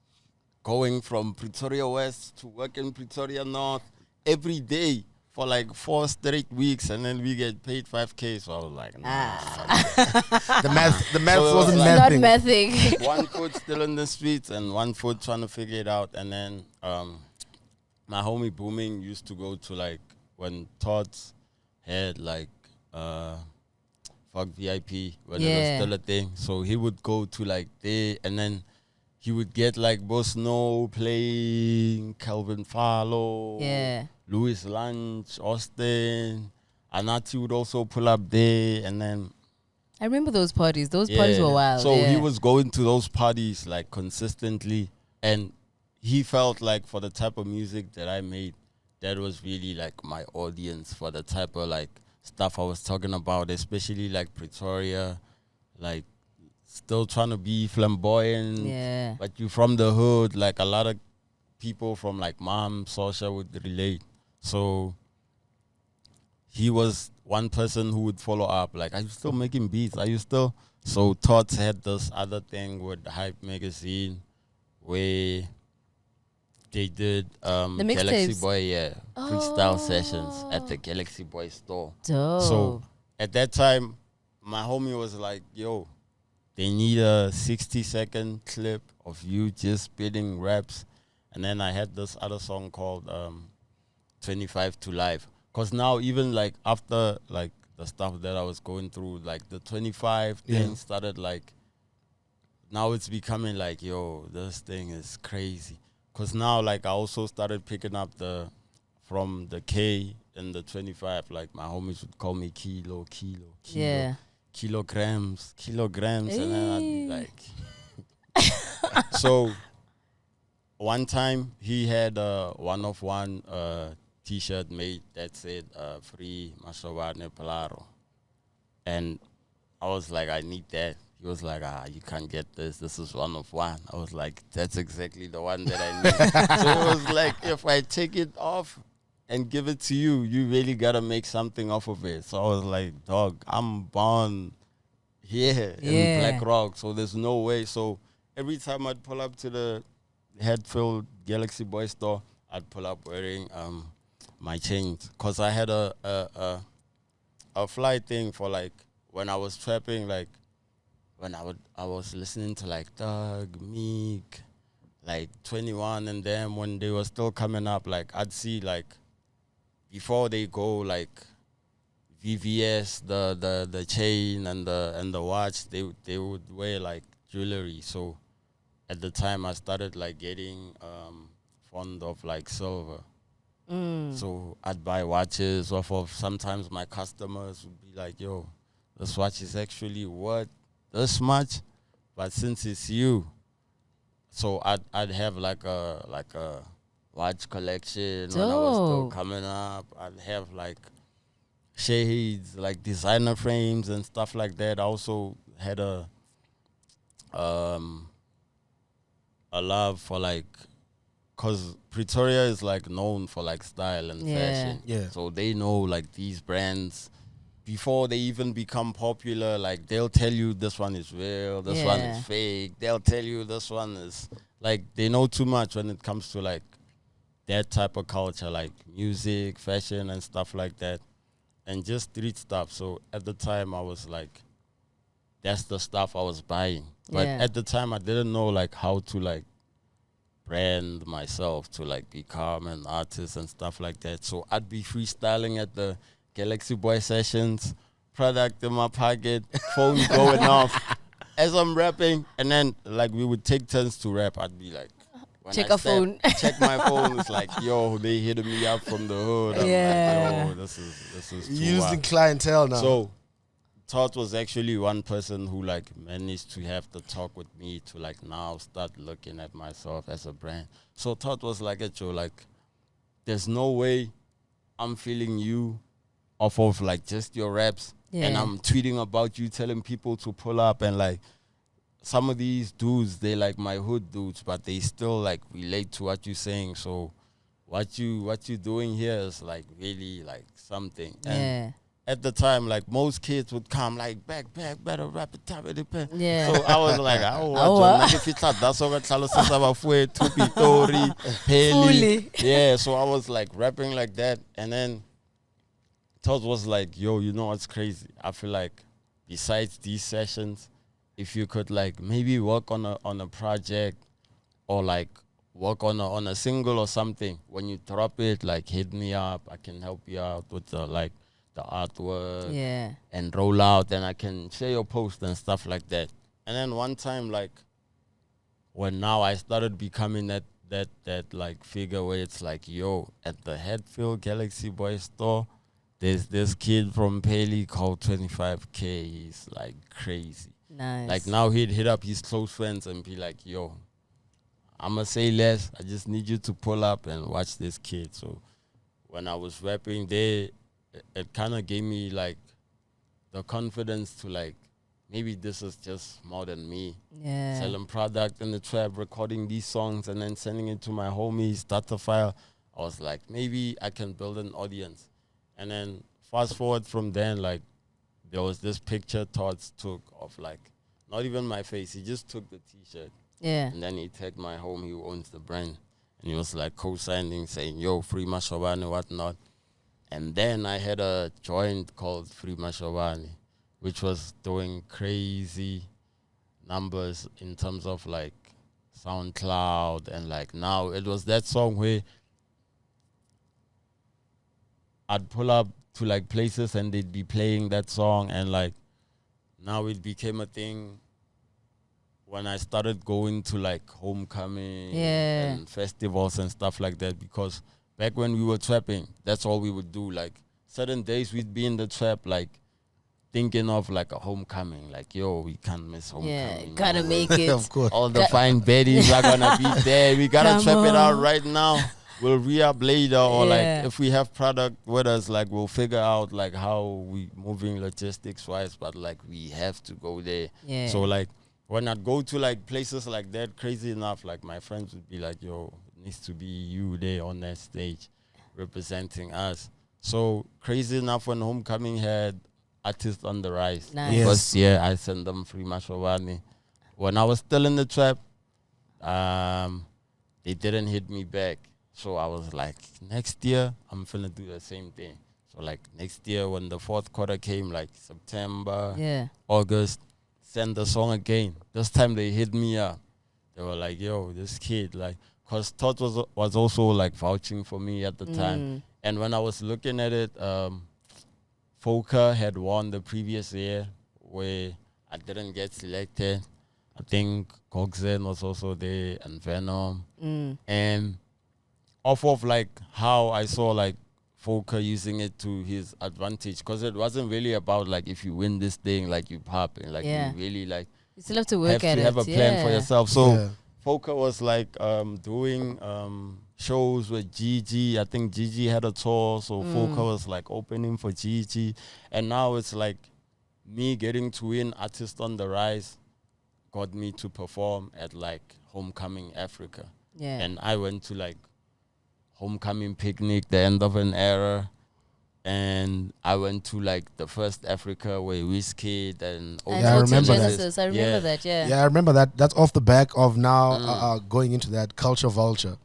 going from Pretoria West to work in Pretoria North every day for like 4 straight weeks, and then we get paid 5K. So I was like, nah. The math so wasn't like not mathing. 1 foot still in the streets and 1 foot trying to figure it out. And then my homie Booming used to go to like when Tots had like Fuck VIP when it was still a thing. So he would go to like there, and then he would get like Bo Snow playing, Calvin Farlow, Louis Lunch, Austin. Anati would also pull up there, and then I remember those parties. Those parties were wild. So he was going to those parties like consistently, and he felt like for the type of music that I made, that was really like my audience for the type of like stuff I was talking about, especially like Pretoria, like still trying to be flamboyant, but you from the hood. Like a lot of people from like Mom, Sasha would relate. So he was one person who would follow up. Like, are you still making beats? Are you still? So Tots had this other thing with Hype Magazine where they did the Galaxy mixtapes. Boy, freestyle sessions at the Galaxy Boy store. Dope. So at that time, my homie was like, yo, they need a 60-second clip of you just spitting raps. And then I had this other song called 25 to Life. Because now even like after like the stuff that I was going through, like the 25 thing started like, now it's becoming like, yo, this thing is crazy. Because now, like, I also started picking up from the K and the 25, like, my homies would call me kilo, kilograms, and then I'd be like... So, one time, he had a one-of-one T-shirt made that said, Free Mashovane Palaro. And I was like, I need that. He was like, you can't get this. This is one of one. I was like, that's exactly the one that I need. So it was like, if I take it off and give it to you, you really got to make something off of it. So I was like, dog, I'm born here in Black Rock, so there's no way. So every time I'd pull up to the Headfield Galaxy Boy store, I'd pull up wearing my chains. Because I had a fly thing for like, when I was trapping, like, when I was listening to like Thug, Meek, like 21 and them, when they were still coming up, like I'd see like before they go like VVS, the chain and the watch, they would wear like jewelry. So at the time I started like getting fond of like silver. So I'd buy watches off of, sometimes my customers would be like, yo, this watch is actually worth this much, but since it's you, so I'd have like a watch collection. When I was still coming up. I'd have like shades, like designer frames and stuff like that. I also had a love for like, cause Pretoria is like known for like style and fashion. Yeah. So they know like these brands. Before they even become popular, like they'll tell you this one is real, this one is fake. They'll tell you this one is like, they know too much when it comes to like that type of culture, like music, fashion and stuff like that, and just street stuff. So at the time I was like, that's the stuff I was buying. But at the time I didn't know like how to like brand myself to like become an artist and stuff like that. So I'd be freestyling at the Galaxy Boy sessions, product in my pocket, phone going off as I'm rapping, and then like we would take turns to rap. I'd be like, when check my phone. It's like, yo, they hitting me up from the hood. I'm like, yo, this is too using wild. clientele now. So Todd was actually one person who like managed to have the talk with me to like now start looking at myself as a brand. So Todd was like, Joe, like, there's no way I'm feeling you off of like just your raps, and I'm tweeting about you, telling people to pull up, and like some of these dudes, they like my hood dudes, but they still like relate to what you're saying. So what you doing here is like really like something. And at the time, like most kids would come like back, better rap it, tap it, Yeah. So I was like, that's all Pitori, Pheli. Yeah, so I was like rapping like that, and then Todd was like, yo, you know what's crazy? I feel like besides these sessions, if you could like maybe work on a project or like work on a single or something, when you drop it, like hit me up. I can help you out with the artwork and roll out, and I can share your post and stuff like that. And then one time, like when now I started becoming that like figure where it's like, yo, at the Headfield Galaxy Boy store, there's this kid from Pheli called 25K. He's like crazy. Nice. Like now he'd hit up his close friends and be like, yo, I'ma say less. I just need you to pull up and watch this kid. So when I was rapping there, it kind of gave me like the confidence to like, maybe this is just more than me. Yeah. Selling product in the trap, recording these songs and then sending it to my homies, data file. I was like, maybe I can build an audience. And then fast forward from then, like there was this picture Todd took of like, not even my face. He just took the T-shirt. Yeah. And then he tagged my homie who owns the brand. And he was like co-signing, saying, yo, Free Mashovane, whatnot. And then I had a joint called Free Mashovane, which was doing crazy numbers in terms of like SoundCloud. And like now it was that song where I'd pull up to like places and they'd be playing that song, and like now it became a thing when I started going to like homecoming and festivals and stuff like that, because back when we were trapping, that's all we would do. Like certain days we'd be in the trap, like thinking of like a homecoming, like yo, we can't miss homecoming. Yeah, gotta make it. Of course. All the fine baddies are gonna be there. We gotta trap it out right now. We'll re-up later, or like if we have product with us, like we'll figure out like how we moving logistics wise, but like we have to go there. Yeah. So like when I'd go to like places like that, crazy enough, like my friends would be like, yo, it needs to be you there on that stage representing us. So crazy enough, when homecoming had artists on the rise, Nice. first year I sent them free Mashawani. When I was still in the trap, they didn't hit me back. So I was like, next year, I'm finna do the same thing. So like next year when the fourth quarter came, like September, August, send the song again. This time they hit me up. They were like, yo, this kid, like, cause Todd was also like vouching for me at the time. And when I was looking at it, Foka had won the previous year where I didn't get selected. I think Coxen was also there and Venom. And off of like how I saw like Foka using it to his advantage, because it wasn't really about like if you win this thing, like you pop, and like you really like you still have to work at it. Have a plan for yourself. So Foka was like doing shows with Gigi. I think Gigi had a tour, so Foka was like opening for Gigi, and now it's like me getting to win Artist on the Rise got me to perform at like Homecoming Africa. And I went to like Homecoming Picnic, the end of an era, and I went to like the first Africa where Wizkid and I remember Genesis. that. I remember that. I remember that. That's off the back of now going into that culture vulture.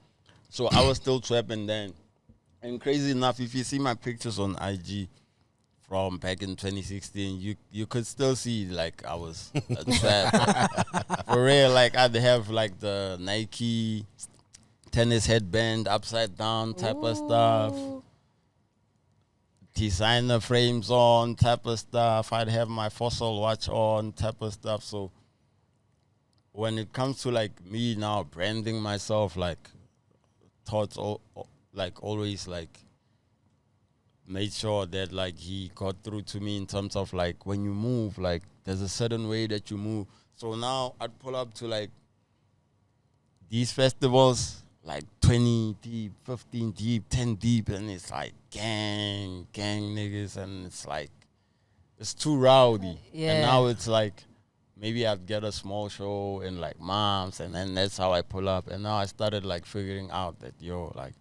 So I was still trapping then, and crazy enough, if you see my pictures on IG from back in 2016, you could still see like I was a trap for real. Like I'd have like the Nike tennis headband upside down type of stuff, designer frames on type of stuff. I'd have my Fossil watch on type of stuff. So when it comes to like me now branding myself, like thoughts like always like made sure that like he got through to me in terms of like when you move, like there's a certain way that you move. So now I'd pull up to like these festivals, like 20 deep, 15 deep, 10 deep, and it's like gang niggas, and it's like, it's too rowdy. And now it's like, maybe I'd get a small show in like Moms, and then that's how I pull up. And now I started like figuring out that, yo, like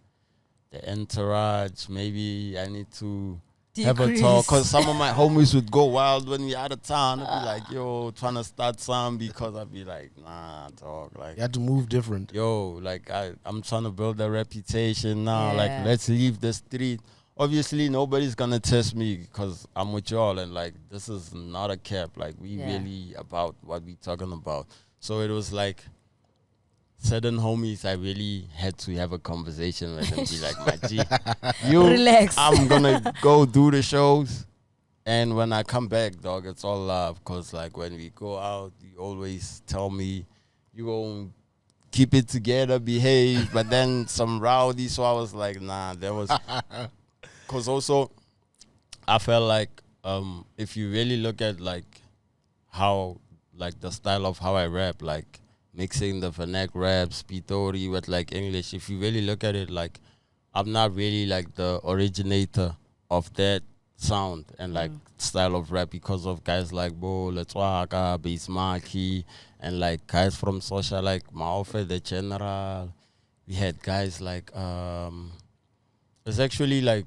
the entourage, maybe I need to have a talk, because some of my homies would go wild when we out of town. I'd be like, yo, trying to start some, because I'd be like, nah, dog. Like, you had to move different. Yo, like I'm trying to build a reputation now. Like, let's leave the street. Obviously, nobody's gonna test me because I'm with y'all, and like this is not a cap. Like we really about what we talking about. So it was like certain homies I really had to have a conversation with and be like, my G, you relax. I'm gonna go do the shows, and when I come back, dog, it's all love. Cause like when we go out, you always tell me you gonna keep it together, behave, but then some rowdy. So I was like, nah, there was. Because also, I felt like if you really look at like how, like the style of how I rap, like mixing the vernac raps, Pitori with like English, if you really look at it, like I'm not really like the originator of that sound and like style of rap, because of guys like Bo, Letwaka, Bismarcky, and like guys from Social, like Maofe, the General. We had guys like, it's actually like,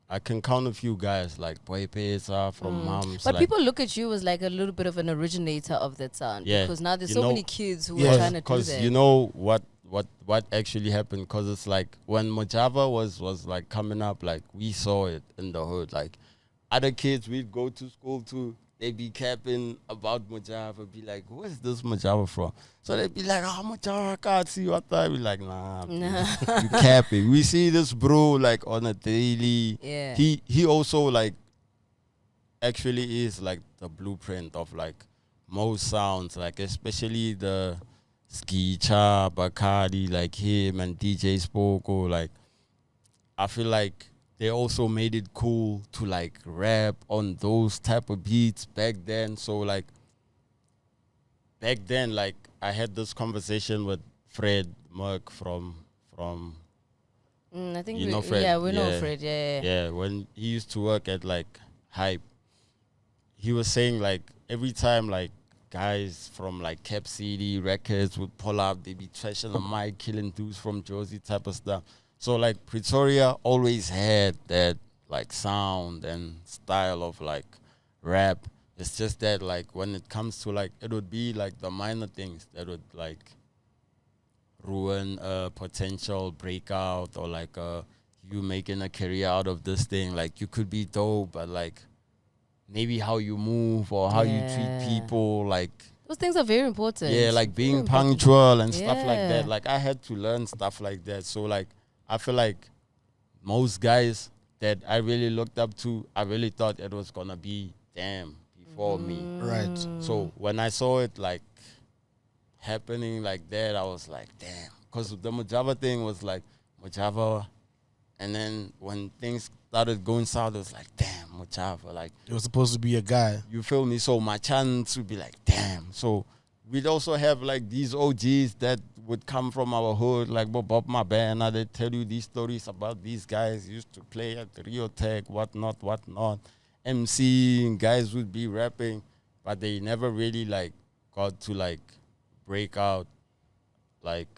I can count a few guys like Boy Pesa from Moms. But like, people look at you as like a little bit of an originator of that sound. Yeah, because now there's you so know- many kids who are trying to do that. Because you know what actually happened? Because it's like when Mojava was like coming up, like we saw it in the hood. Like other kids we'd go to school to, they be capping about Mojava, be like, where's this Mojava from? So they be like, Mojava, I can't see what I be like, nah, you capping. We see this bro like on a daily. Yeah. He also like actually is like the blueprint of like most sounds, like especially the Skicha, Bacardi, like him and DJ Spoko, like I feel like they also made it cool to like rap on those type of beats back then. So like back then, like I had this conversation with Fred Merck from I think you know Fred. we know Fred. Yeah. Yeah, when he used to work at like Hype, he was saying like every time like guys from like Cap City Records would pull up, they'd be trashing the mic, killing dudes from Jersey type of stuff. So like Pretoria always had that like sound and style of like rap. It's just that like when it comes to like it would be like the minor things that would like ruin a potential breakout or like you making a career out of this thing. Like you could be dope, but like maybe how you move or how you treat people, like those things are very important. Yeah, like being punctual and stuff like that. Like I had to learn stuff like that. So like I feel like most guys that I really looked up to, I really thought it was gonna be them before me. Right. So when I saw it like happening like that, I was like, damn. Because the Mojava thing was like Mojava, and then when things started going south, it was like, damn, Mojava. Like It was supposed to be a guy. you feel me? So my chance would be like, damn. So we'd also have like these OGs that would come from our hood, like Bob my band, and they tell you these stories about these guys used to play at Rio Tech, whatnot. MC guys would be rapping, but they never really like got to like break out, like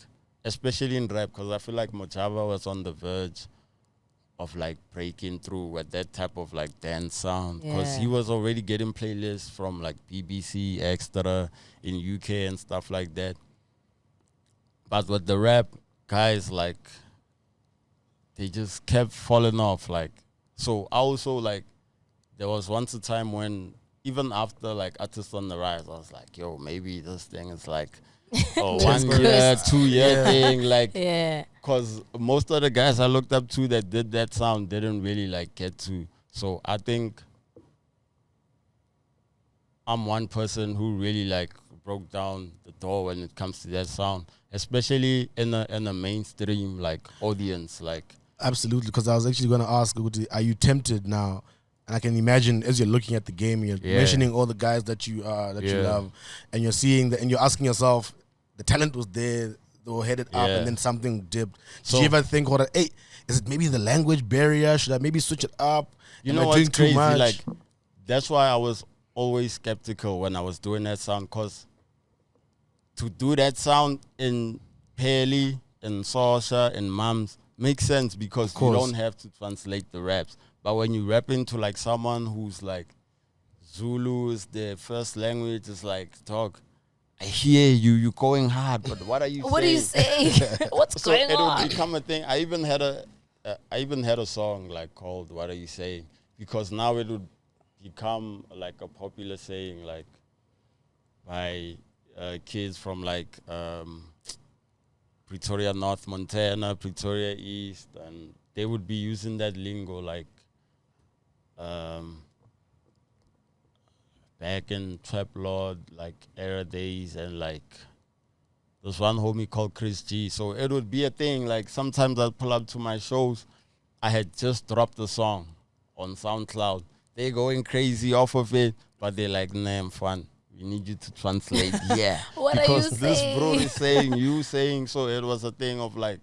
especially in rap, because I feel like Mojava was on the verge of like breaking through with that type of like dance sound, because he was already getting playlists from like BBC Extra in UK and stuff like that. But with the rap guys, like they just kept falling off. Like so, I also like there was once a time when even after like Artists on the Rise, I was like, yo, maybe this thing is like a 1 year, 2 year thing, like because most of the guys I looked up to that did that sound didn't really like get to. So I think I'm one person who really like broke down the door when it comes to that sound, especially in a mainstream like audience. Like Absolutely, because I was actually going to ask, are you tempted now? And I can imagine as you're looking at the game, you're mentioning all the guys that you you love, and you're seeing and you're asking yourself, the talent was there, they were headed up, and then something dipped. Did you ever think, hey, is it maybe the language barrier? Should I maybe switch it up? You know what's crazy? Like that's why I was always skeptical when I was doing that sound, because to do that sound in Pheli, in Sosha, in Mams makes sense because you don't have to translate the raps. But when you rap into like someone who's like Zulu is their first language, it's like, dog, I hear you, you're going hard, but what are you saying? What are you saying? What's so going on? It'll become a thing. I even had a song like called "What Are You Saying?" because now it would become like a popular saying, like by kids from like Pretoria North, Montana, Pretoria East, and they would be using that lingo like back in Trap Lord like era days, and like there's one homie called Chris G. So it would be a thing. Like sometimes I'd pull up to my shows. I had just dropped the song on SoundCloud. They're going crazy off of it, but they're like, "Nah, fun. We need you to translate." Yeah, what because are you this saying? bro is saying, you saying. So it was a thing of like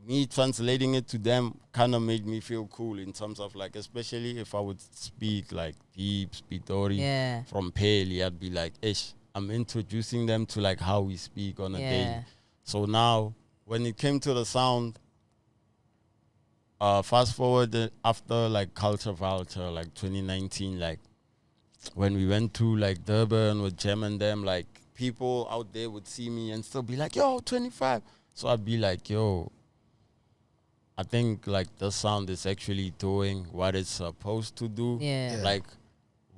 me translating it to them kind of made me feel cool in terms of like, especially if I would speak like Deeps, Pitori from Pheli, I'd be like, ish, I'm introducing them to like how we speak on a daily. So now when it came to the sound, fast forward after like Culture Vulture, like 2019, like when we went to like Durban with Jem and them, like people out there would see me and still be like, yo, 25. So I'd be like, yo, I think like the sound is actually doing what it's supposed to do. Yeah. Like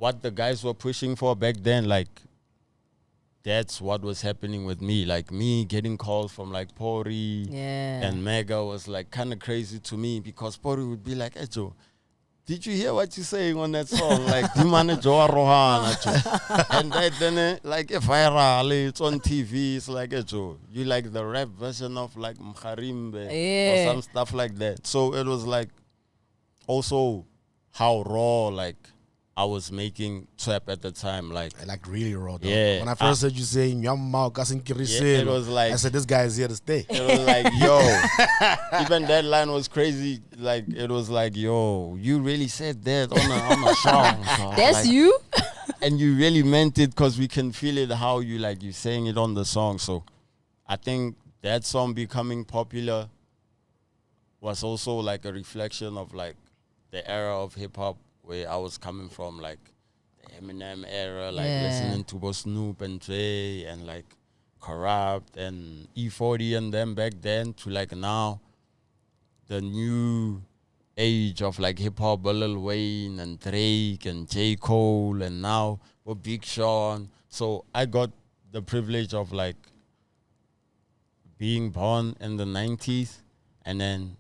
what the guys were pushing for back then, like, that's what was happening with me. Like, me getting calls from, like, Pitori and Mega was, like, kind of crazy to me because Pitori would be like, hey, Joe, did you hear what you're saying on that song? Like, do you manage Joe Rohan? And then, like, viral, it's on TV. It's like, hey, Joe, you like the rap version of, like, Mkharimbe or some stuff like that. So it was, like, also how raw, like, I was making trap at the time, like really raw. Though. Yeah. When I first heard you saying it was like, I said this guy is here to stay. It was like, yo, even that line was crazy. Like, it was like, yo, you really said that on a song. So That's like, you. and you really meant it because we can feel it how you saying it on the song. So I think that song becoming popular was also like a reflection of like the era of hip hop where I was coming from, like the Eminem era, like listening to both Snoop and Dre and like Corrupt and E40 and them back then to like now the new age of like hip hop, Lil Wayne and Drake and J. Cole and now with Big Sean. So I got the privilege of like being born in the 90s and then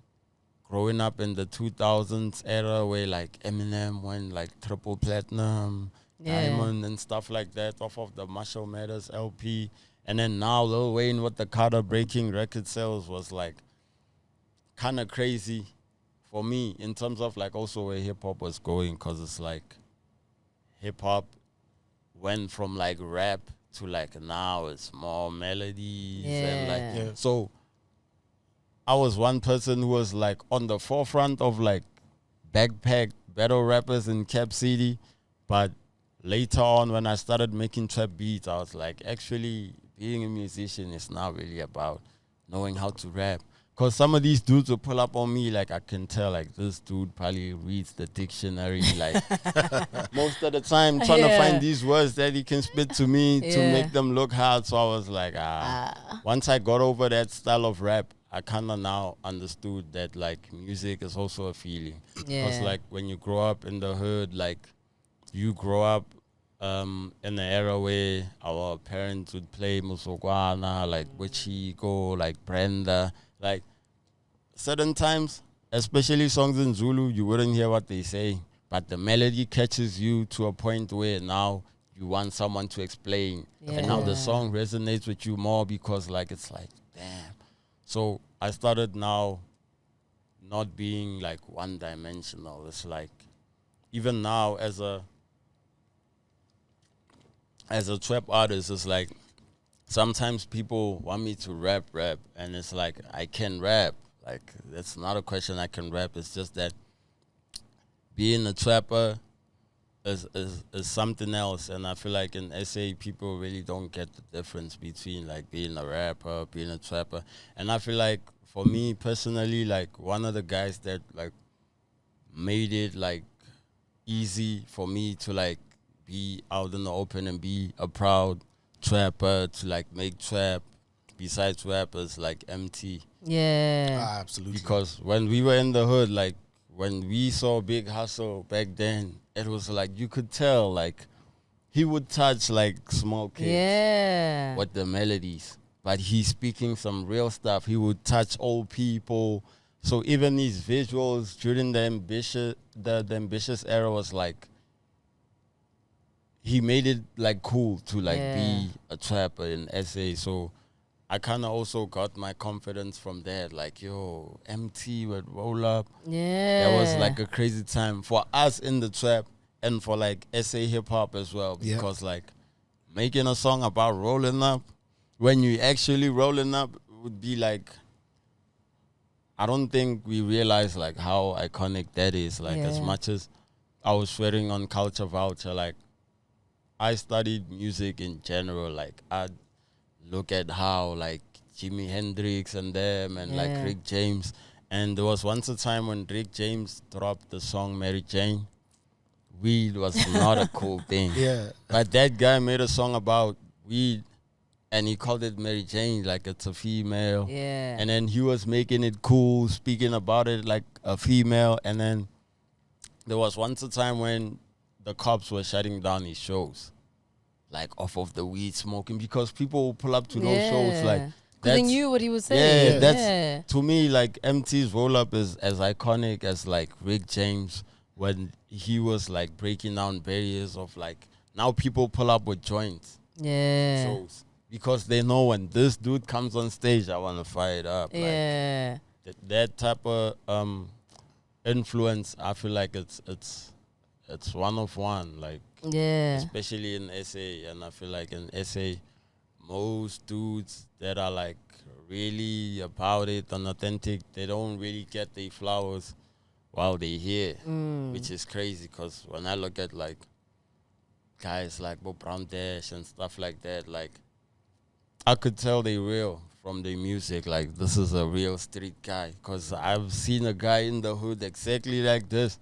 growing up in the 2000s era where like Eminem went like triple platinum, diamond and stuff like that off of the Marshall Mathers LP. And then now Lil Wayne with the Carter breaking record sales was like kind of crazy for me in terms of like also where hip hop was going, because it's like hip hop went from like rap to like now it's more melodies and like so I was one person who was like on the forefront of like backpack battle rappers in Cap City, but later on when I started making trap beats, I was like, actually being a musician is not really about knowing how to rap. Because some of these dudes will pull up on me, like I can tell, like this dude probably reads the dictionary, like most of the time trying to find these words that he can spit to me to make them look hard. So I was like, once I got over that style of rap, I kind of now understood that like music is also a feeling. Because like when you grow up in the hood, like you grow up in the era where our parents would play Musogwana, like Wichiko, like Brenda, like certain times, especially songs in Zulu, you wouldn't hear what they say, but the melody catches you to a point where now you want someone to explain. And now the song resonates with you more because like it's like, damn. So I started now not being like one-dimensional. It's like even now as a trap artist, it's like sometimes people want me to rap, and it's like I can rap. Like it's not a question I can rap. It's just that being a trapper is something else, and I feel like in SA people really don't get the difference between like being a rapper, being a trapper. And I feel like for me personally, like one of the guys that like made it like easy for me to like be out in the open and be a proud trapper, to like make trap besides rappers like MT. Absolutely. Because when we were in the hood, like when we saw Big Hustle back then, it was like you could tell like he would touch like small kids with the melodies, but he's speaking some real stuff. He would touch old people. So even these visuals during the ambitious era was like he made it like cool to like be a trapper in SA. So I kind of also got my confidence from that. Like, yo, MT would roll up. That was like a crazy time for us in the trap and for like SA hip hop as well. Because like making a song about rolling up, when you actually rolling up would be like, I don't think we realize like how iconic that is. Like as much as I was swearing on Culture Vulture, like I studied music in general. Like I look at how like Jimi Hendrix and them and like Rick James. And there was once a time when Rick James dropped the song Mary Jane. Weed was not a cool thing. But that guy made a song about weed and he called it Mary Jane, like it's a female. And then he was making it cool, speaking about it like a female. And then there was once a time when the cops were shutting down his shows, like off of the weed smoking, because people will pull up to those shows like. Because they knew what he was saying. Yeah, that's to me like MT's roll up is as iconic as like Rick James when he was like breaking down barriers of like now people pull up with joints. Yeah. Shows because they know when this dude comes on stage, I want to fire it up. Yeah. Like, that type of influence, I feel like it's one of one. Like especially in SA, and I feel like in SA. Most dudes that are like really about it and authentic, they don't really get their flowers while they're here, which is crazy because when I look at like guys like Bob Brown Dash and stuff like that, like I could tell they real from their music. Like this is a real street guy because I've seen a guy in the hood exactly like this,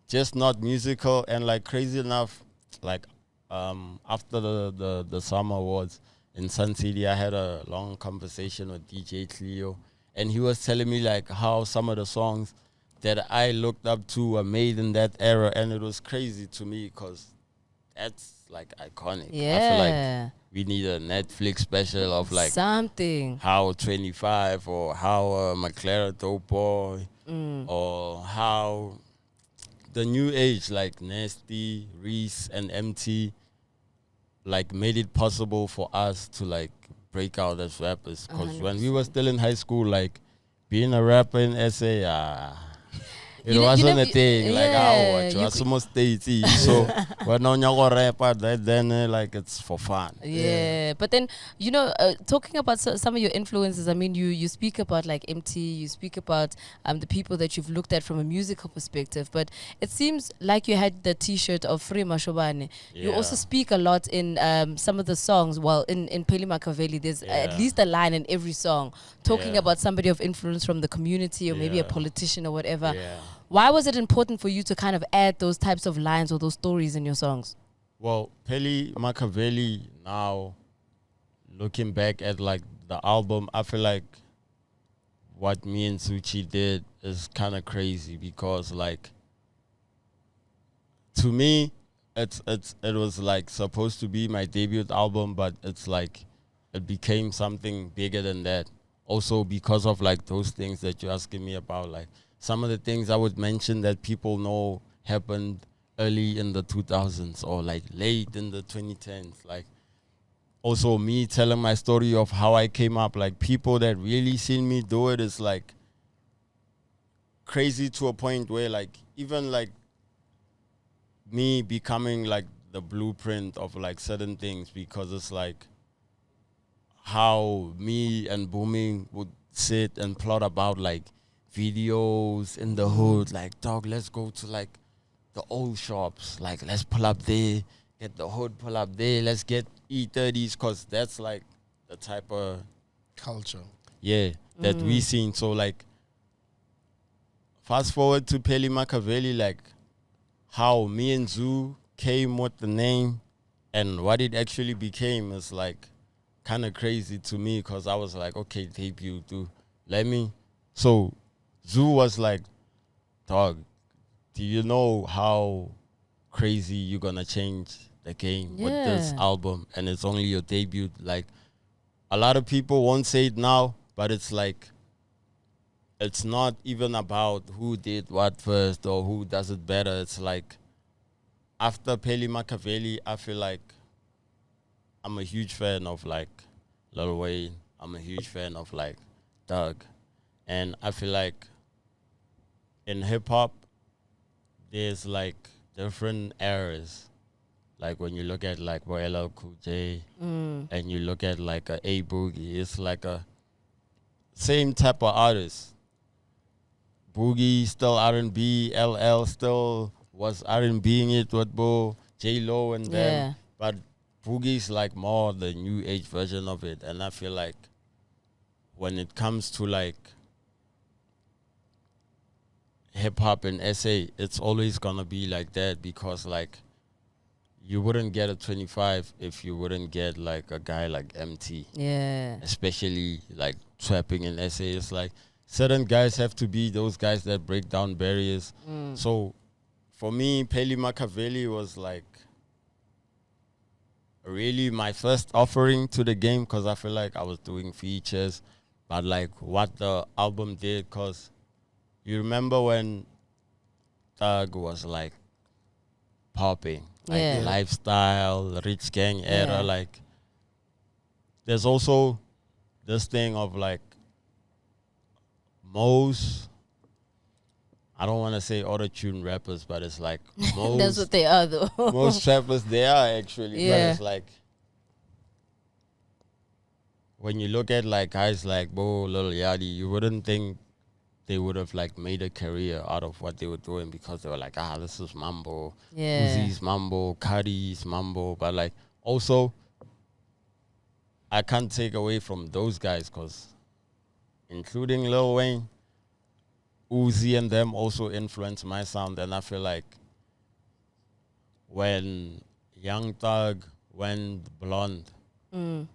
just not musical and like crazy enough. Like after the Summer Awards. In Sun City, I had a long conversation with DJ Cleo, and he was telling me like how some of the songs that I looked up to were made in that era, and it was crazy to me because that's like iconic. Yeah. I feel like we need a Netflix special of like something. How 25 or how Maglera Dope Boy or how the new age like Nasty, Reese, and MT. Like made it possible for us to like break out as rappers. Because when we were still in high school, like being a rapper in SA, it wasn't a thing. Like, you are almost 30. So when on your rapper, then like it's for fun. Yeah. But then, talking about some of your influences, I mean, you speak about like MT, you speak about the people that you've looked at from a musical perspective. But it seems like you had the T-shirt of Pheli Makaveli. You also speak a lot in some of the songs. Well, in Pheli Makaveli, there's at least a line in every song talking about somebody of influence from the community or maybe a politician or whatever. Why was it important for you to kind of add those types of lines or those stories in your songs? Well, Pheli Makaveli, now looking back at like the album, I feel like what me and Suchi did is kind of crazy because like to me it was like supposed to be my debut album, but it's like it became something bigger than that. Also because of like those things that you're asking me about, like some of the things I would mention that people know happened early in the 2000s or like late in the 2010s. Like also me telling my story of how I came up, like people that really seen me do it is like crazy to a point where like even like me becoming like the blueprint of like certain things, because it's like how me and Booming would sit and plot about like videos in the hood, like dog, let's go to like the old shops, like let's pull up there, get the hood, pull up there, let's get E30s, because that's like the type of culture that we seen. So like fast forward to Pheli Makaveli, like how me and Zoo came with the name and what it actually became is like kind of crazy to me, because I was like, okay, debut, dude, let me. So Zoo was like, dog, do you know how crazy you're gonna change the game with this album? And it's only your debut. Like, a lot of people won't say it now, but it's like, it's not even about who did what first or who does it better. It's like, after Pheli Makaveli, I feel like I'm a huge fan of like Lil Wayne. I'm a huge fan of like Doug. And I feel like in hip hop, there's like different eras. Like when you look at like LL Cool J and you look at like A Boogie, it's like a same type of artist. Boogie still R&B, LL still was R&Bing it with Bo, J-Lo and them. But Boogie's like more the new age version of it. And I feel like when it comes to like hip hop in SA, it's always gonna be like that, because like you wouldn't get a 25 if you wouldn't get like a guy like MT. Yeah. Especially like trapping in SA. It's like certain guys have to be those guys that break down barriers. So for me, Pheli Makaveli was like really my first offering to the game because I feel like I was doing features, but like what the album did, because you remember when Thug was like popping, like lifestyle, rich gang era, like there's also this thing of like most, I don't want to say auto-tune rappers, but it's like most that's what they are though. most rappers they are actually, but it's like when you look at like guys like Bo, Lil Yachty, you wouldn't think they would have like made a career out of what they were doing because they were like, this is mambo, Uzi's mambo, Cardi's mambo, but like also I can't take away from those guys because including Lil Wayne, Uzi and them also influenced my sound, and I feel like when Young Thug went blonde in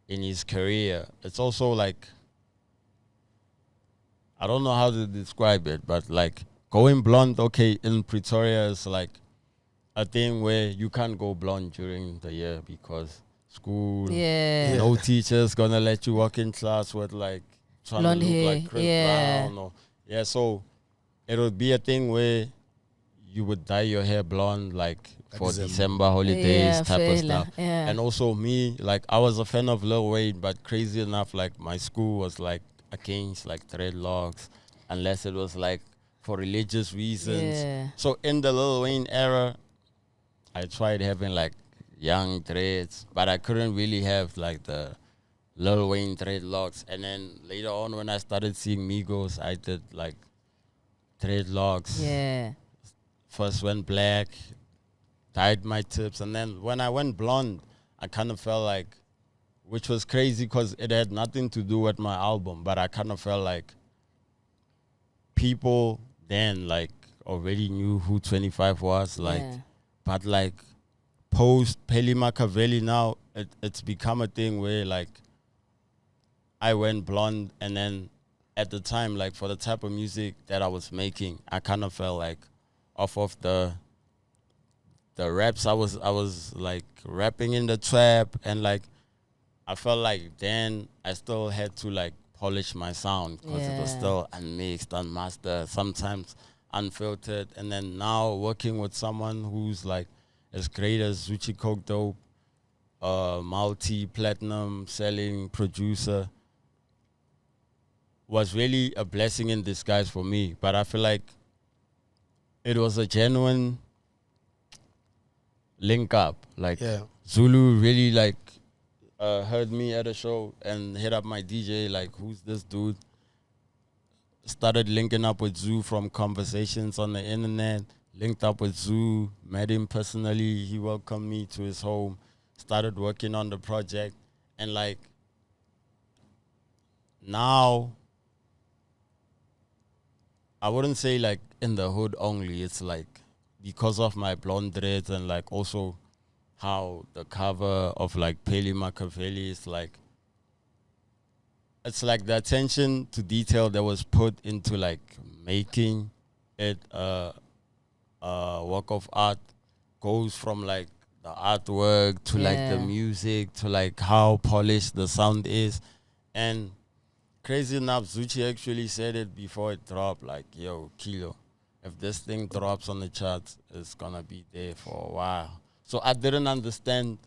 his career, it's also like, I don't know how to describe it, but like going blonde, okay, in Pretoria is like a thing where you can't go blonde during the year because school, no teacher's gonna let you walk in class with like trying blonde to look hair, like Chris Brown or so it would be a thing where you would dye your hair blonde like for December holidays type of stuff. And also me, like I was a fan of Lil Wayne, but crazy enough, like my school was like against like dreadlocks unless it was like for religious reasons. So in the Lil Wayne era, I tried having like young dreads, but I couldn't really have like the Lil Wayne dreadlocks. And then later on when I started seeing Migos, I did like dreadlocks. First went black, dyed my tips, and then when I went blonde, I kind of felt like, which was crazy because it had nothing to do with my album, but I kind of felt like people then like already knew who 25 was, like, but like post Pheli Makaveli now, it's become a thing where like I went blonde, and then at the time, like for the type of music that I was making, I kind of felt like off of the raps I was like rapping in the trap, and like I felt like then I still had to like polish my sound because it was still unmixed, unmastered, sometimes unfiltered. And then now working with someone who's like as great as Zuchi Coke Dope, multi-platinum selling producer, was really a blessing in disguise for me. But I feel like it was a genuine link up. Like Zulu really like heard me at a show and hit up my DJ like, who's this dude? Started linking up with Zoo from conversations on the internet, linked up with Zoo, met him personally, he welcomed me to his home, started working on the project, and like now I wouldn't say like in the hood only, it's like because of my blonde dreads and like also how the cover of like Pheli Makaveli is like, it's like the attention to detail that was put into like making it a work of art goes from like the artwork to like the music to like how polished the sound is. And crazy enough, Zuchi actually said it before it dropped, like, yo, Kilo, if this thing drops on the charts, it's gonna be there for a while. So I didn't understand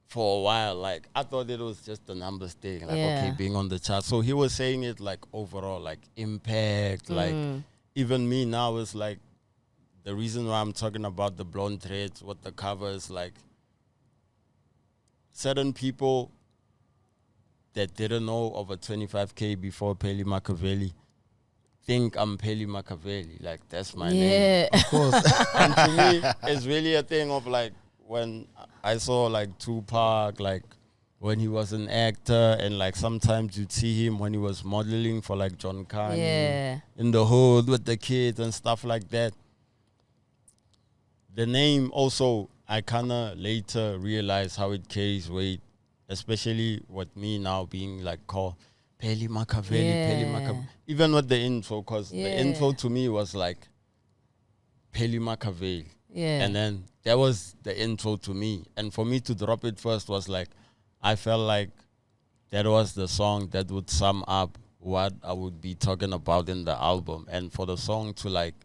for a while. Like, I thought it was just the numbers thing. Like, okay, being on the chart. So he was saying it like overall, like impact. Like, even me now is like, the reason why I'm talking about the blonde dreads, what the cover is like, certain people that didn't know of a 25K before Pheli Makaveli think I'm Pheli Makaveli. Like, that's my name. Of course. And to me, it's really a thing of like, when I saw like Tupac, like when he was an actor, and like sometimes you'd see him when he was modeling for like John Carney in the hood with the kids and stuff like that. The name also, I kind of later realized how it carries weight, especially with me now being like called Pheli Makaveli, Pheli Makaveli. Even with the intro, because the intro to me was like Pheli Makaveli. Yeah. And then that was the intro to me. And for me to drop it first was like, I felt like that was the song that would sum up what I would be talking about in the album. And for the song to like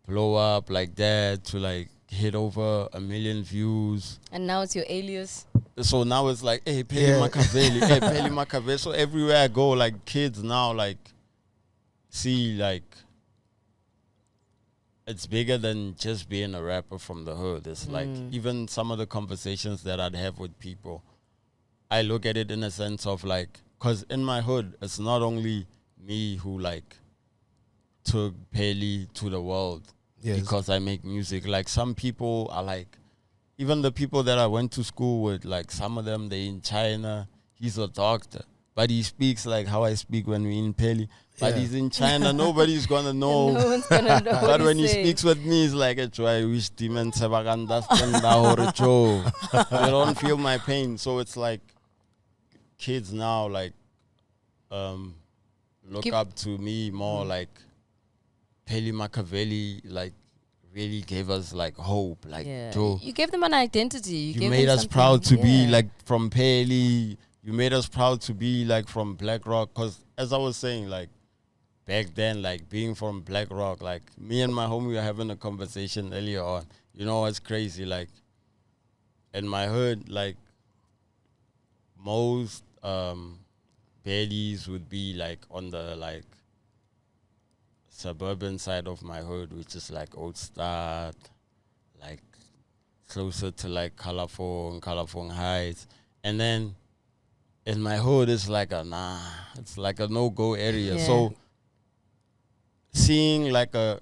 blow up like that, to like hit over 1 million views. And now it's your alias. So now it's like, hey, Pheli Makaveli, hey, Pheli Makaveli. So everywhere I go, like kids now like see like it's bigger than just being a rapper from the hood. It's like even some of the conversations that I'd have with people, I look at it in a sense of like, because in my hood, it's not only me who like took Pheli to the world because I make music. Like some people are like, even the people that I went to school with, like some of them, they in China. He's a doctor, but he speaks like how I speak when we in Pheli. But he's in China, nobody's gonna know. No one's gonna know. But when he speaks with me, it's like, I wish demons have understand. You don't feel my pain. So it's like kids now like look up to me more. Like Pheli Makaveli like really gave us like hope. Like Joe, you gave them an identity. You made us proud to be like from Pheli. You made us proud to be like from Black Rock. Because as I was saying, like back then, like being from Black Rock, like me and my homie were having a conversation earlier on. You know what's crazy? Like in my hood, like most baddies would be like on the like suburban side of my hood, which is like Old Stad, like closer to like Kalafong Heights. And then in my hood, it's like it's like a no-go area. Yeah. So seeing like a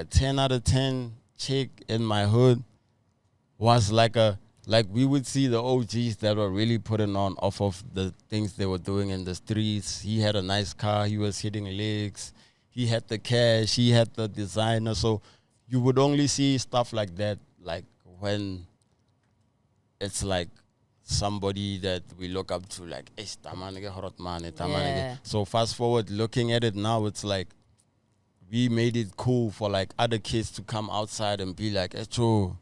10 out of 10 chick in my hood was like we would see the OGs that were really putting on off of the things they were doing in the streets. He had a nice car. He was hitting licks. He had the cash. He had the designer. So you would only see stuff like that, like when it's like somebody that we look up to, like, so fast forward, looking at it now, it's like we made it cool for like other kids to come outside and be like, Echo.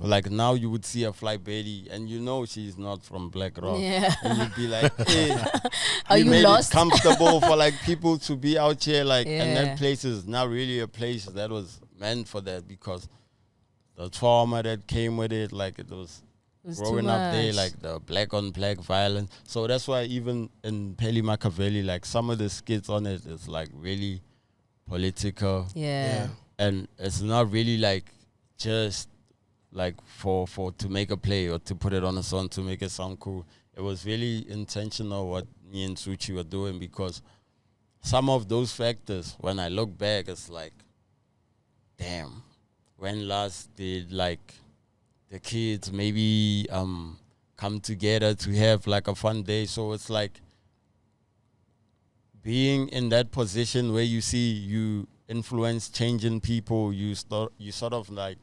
Like now you would see a fly baby and you know she's not from Black Rock. Yeah. And you'd be like, hey, are we you made lost? it comfortable for like people to be out here, like, and that place is not really a place that was meant for that because the trauma that came with it, like it was growing up there, like the black on black violence. So that's why even in Pheli Makaveli, like some of the skits on it is like really political. Yeah. And it's not really like just like for to make a play or to put it on a song to make it sound cool. It was really intentional what me and Suchi were doing because some of those factors, when I look back, it's like, damn, when last did like the kids maybe come together to have like a fun day? So it's like being in that position where you see you influence changing people, you sort of like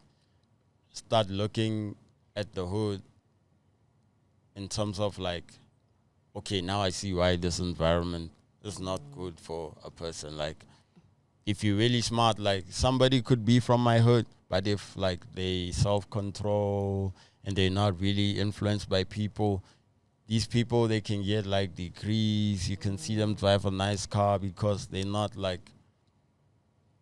start looking at the hood in terms of like, okay, now I see why this environment is not good for a person. Like, if you're really smart, like somebody could be from my hood, but if like they self-control and they're not really influenced by people, these people, they can get like degrees. You can see them drive a nice car because they're not like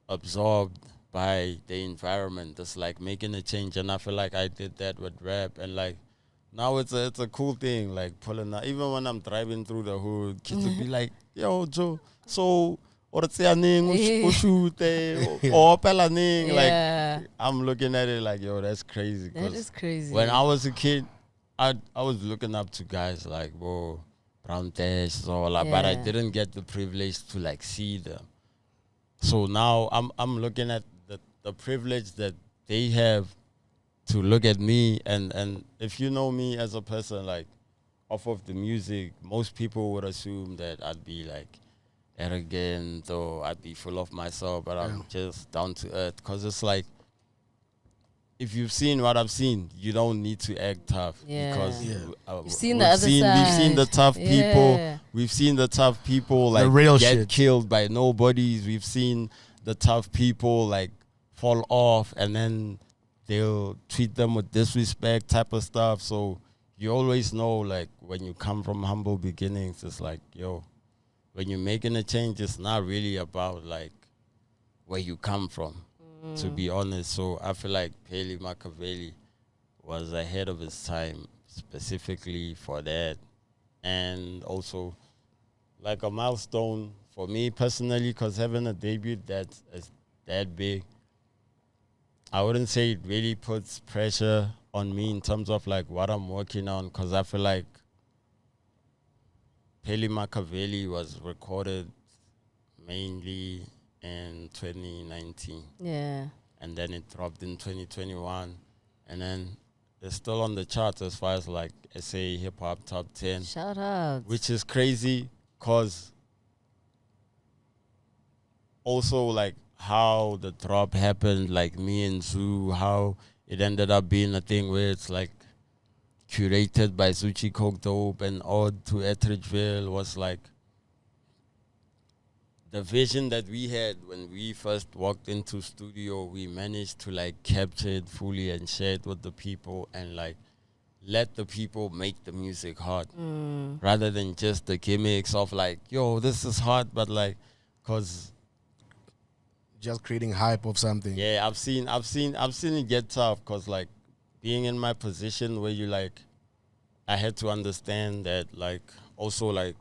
absorbed by the environment. It's like making a change, and I feel like I did that with rap, and like now it's a cool thing, like pulling out. Even when I'm driving through the hood, kids will be like, "Yo, Joe, so or it's like I'm looking at it like, yo, that's crazy. That is crazy. When I was a kid, I was looking up to guys like, whoa, Brown Dash, but I didn't get the privilege to like see them. So now I'm looking at the privilege that they have to look at me, and if you know me as a person, like off of the music, most people would assume that I'd be like arrogant or I'd be full of myself, but I'm just down to earth. Because it's like, if you've seen what I've seen, you don't need to act tough. Because you've seen the other side. We've seen the tough people. We've seen the tough people like the real get shit. killed by nobodies. We've seen the tough people like fall off, and then they'll treat them with disrespect type of stuff. So you always know, like, when you come from humble beginnings, it's like, yo, when you're making a change, it's not really about, like, where you come from, to be honest. So I feel like Pheli Makaveli was ahead of his time specifically for that. And also, like, a milestone for me personally, because having a debut that's that big, I wouldn't say it really puts pressure on me in terms of, like, what I'm working on, because I feel like Pheli Makaveli was recorded mainly in 2019. Yeah. And then it dropped in 2021. And then it's still on the charts as far as, like, SA Hip Hop Top 10. Shout out. Which is crazy, because also, like, how the drop happened, like, me and Zoo, how it ended up being a thing where it's, like, curated by Zuchi Coke Dope and Ode to Etheridgeville, was, like, the vision that we had when we first walked into studio. We managed to, like, capture it fully and share it with the people, and, like, let the people make the music hot, rather than just the gimmicks of, like, yo, this is hot, but, like, because Just creating hype of something. yeah, I've seen it get tough, because, like, being in my position where you, like, I had to understand that, like, also, like,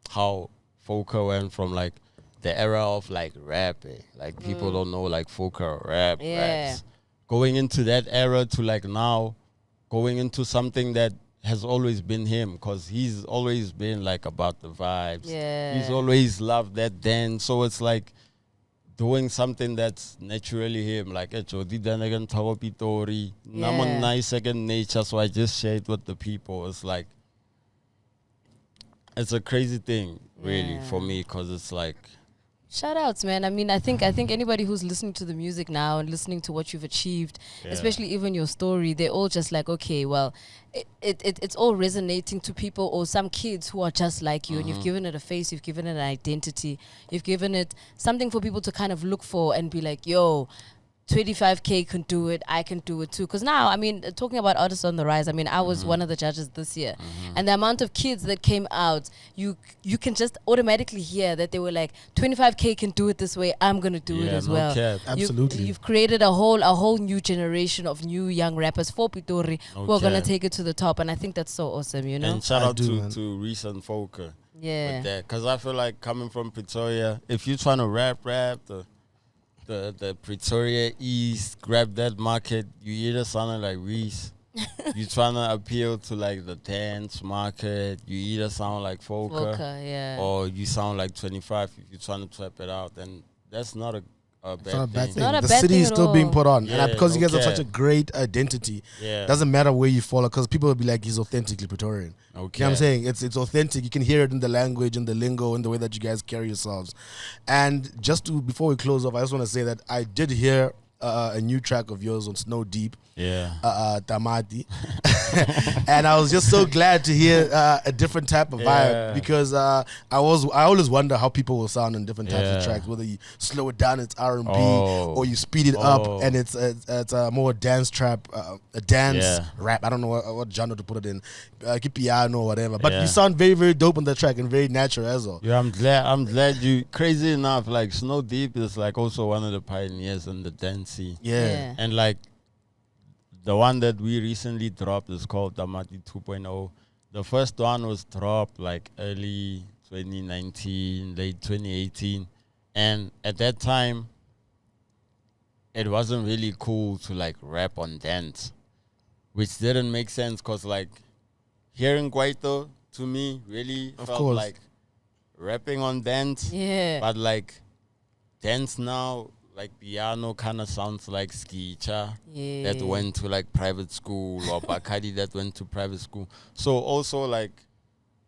how Foka went from, like, the era of, like, rapping, like, people don't know, like, Foka raps, going into that era to, like, now going into something that has always been him, because he's always been, like, about the vibes. Yeah. He's always loved that dance. So it's like doing something that's naturally him, like, Pitori, I'm a nice second nature, so I just share it with the people. It's like, it's a crazy thing, really, for me, because it's like, shout outs, man. I mean, I think anybody who's listening to the music now and listening to what you've achieved, especially even your story, they're all just like, okay, well, it's all resonating to people, or some kids who are just like you, and you've given it a face, you've given it an identity, you've given it something for people to kind of look for and be like, yo, 25K can do it, I can do it too. Because now, I mean, talking about artists on the rise, I mean, I was one of the judges this year, and the amount of kids that came out, you can just automatically hear that they were like, 25K can do it this way, I'm gonna do it as well. Absolutely. You've created a whole new generation of new young rappers for Pitori who are gonna take it to the top, and I think that's so awesome, you know. And shout out to recent Foka. Yeah. With that, because I feel like coming from Pretoria, if you're trying to rap, the Pretoria East, grab that market, you either sound like Reese, you trying to appeal to, like, the dance market, you either sound like Foka, or you sound like 25 if you're trying to trap it out, and that's not a bad thing. Not a the bad city thing is at still being all. put on, Yeah, and because you guys have okay. such a great identity, doesn't matter where you fall, because people will be like, he's authentically Pretorian. Okay. You know what I'm saying? It's authentic. You can hear it in the language, in the lingo, in the way that you guys carry yourselves. And just before we close off, I just want to say that I did hear a new track of yours on Snow Deep. Tamati. And I was just so glad to hear a different type of vibe, because I always wonder how people will sound on different types of tracks, whether you slow it down, it's R&B, or you speed it up and it's a more dance trap, a dance rap. I don't know what genre to put it in, piano or whatever, but you sound very, very dope on the track and very natural as well. Yeah, I'm glad you, crazy enough, like, Snow Deep is, like, also one of the pioneers in the dance scene. And, like, the one that we recently dropped is called Damati 2.0. The first one was dropped, like, early 2019, late 2018. And at that time, it wasn't really cool to, like, rap on dance, which didn't make sense, because, like, hearing Kwaito, to me, really felt like rapping on dance. But, like, dance now, like, piano kind of sounds like Skicha that went to, like, private school, or Bakadi that went to private school. So also, like,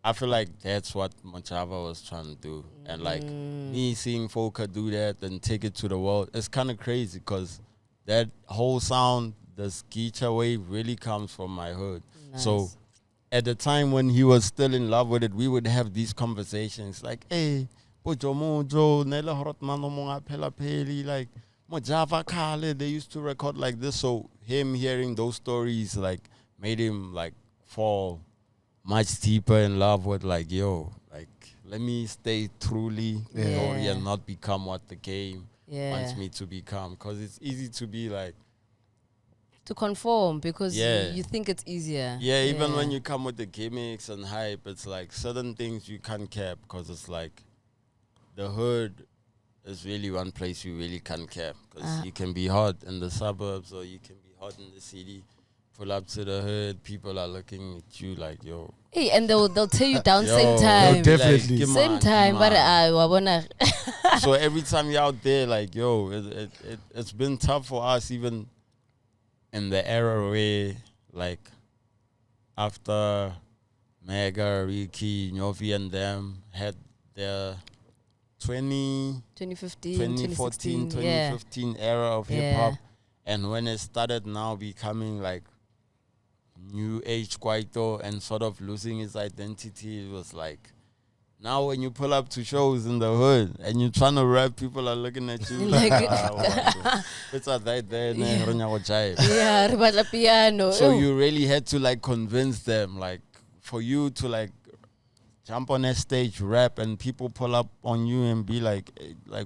I feel like that's what Machava was trying to do. And, like, me seeing Foka do that and take it to the world, it's kind of crazy, because that whole sound, the Skicha wave, really comes from my hood. So at the time when he was still in love with it, we would have these conversations like, hey, like, Mojava Kale, they used to record like this. So him hearing those stories like made him like fall much deeper in love with like, yo, like let me stay truly Pitori and not become what the game wants me to become. Because it's easy to be like, to conform because you think it's easier. Yeah, even when you come with the gimmicks and hype, it's like certain things you can't cap because it's like the hood is really one place you really can't cap because you can be hot in the suburbs or you can be hot in the city. Pull up to the hood, people are looking at you like, yo. Hey, and they'll tear you down same time. Definitely. Like, same time, but I wanna. So every time you're out there, like, yo, it's been tough for us even in the era where, like, after Mega, Ricky, Novi, and them had their 2014, 2015 era of hip-hop. And when it started now becoming, like, new age Kwaito and sort of losing its identity, it was like, now when you pull up to shows in the hood and you're trying to rap, people are looking at you like, it's a that there, ribala piano. So you really had to like convince them, like for you to like jump on that stage, rap, and people pull up on you and be like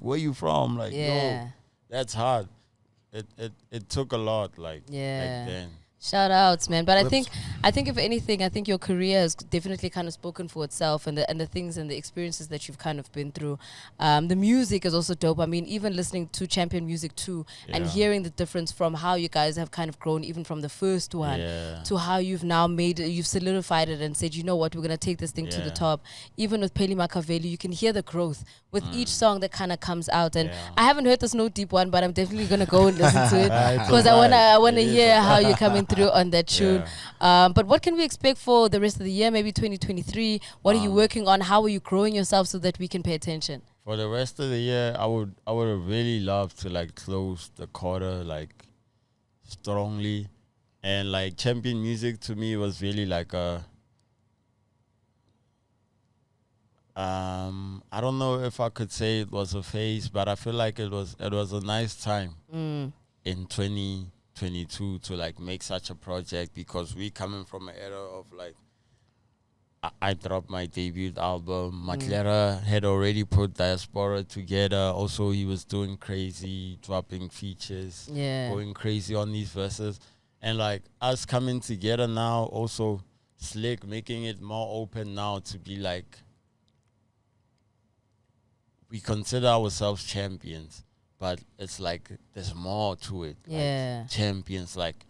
where you from? Like, yo, that's hard. It took a lot, like back then. Shout outs, man. But I think if anything, I think your career has definitely kind of spoken for itself, and the things and the experiences that you've kind of been through. The music is also dope. I mean, even listening to Champion Music 2 and hearing the difference from how you guys have kind of grown, even from the first one to how you've now you've solidified it and said, you know what, we're gonna take this thing to the top. Even with Pheli Makaveli, you can hear the growth with each song that kind of comes out. And I haven't heard the Snow Deep one, but I'm definitely gonna go and listen to it because I wanna hear how you're coming through on that tune. But what can we expect for the rest of the year, maybe 2023? What are you working on? How are you growing yourself so that we can pay attention? For the rest of the year, I would really love to like close the quarter like strongly, and like Champion Music to me was really like a I don't know if I could say it was a phase, but I feel like it was a nice time in 2022 to like make such a project, because we coming from an era of like I dropped my debut album. Maglera had already put Diaspora together. Also, he was doing crazy, dropping features, going crazy on these verses. And like us coming together now, also Slick making it more open now to be like, we consider ourselves champions, but it's like there's more to it. Yeah. Like champions, like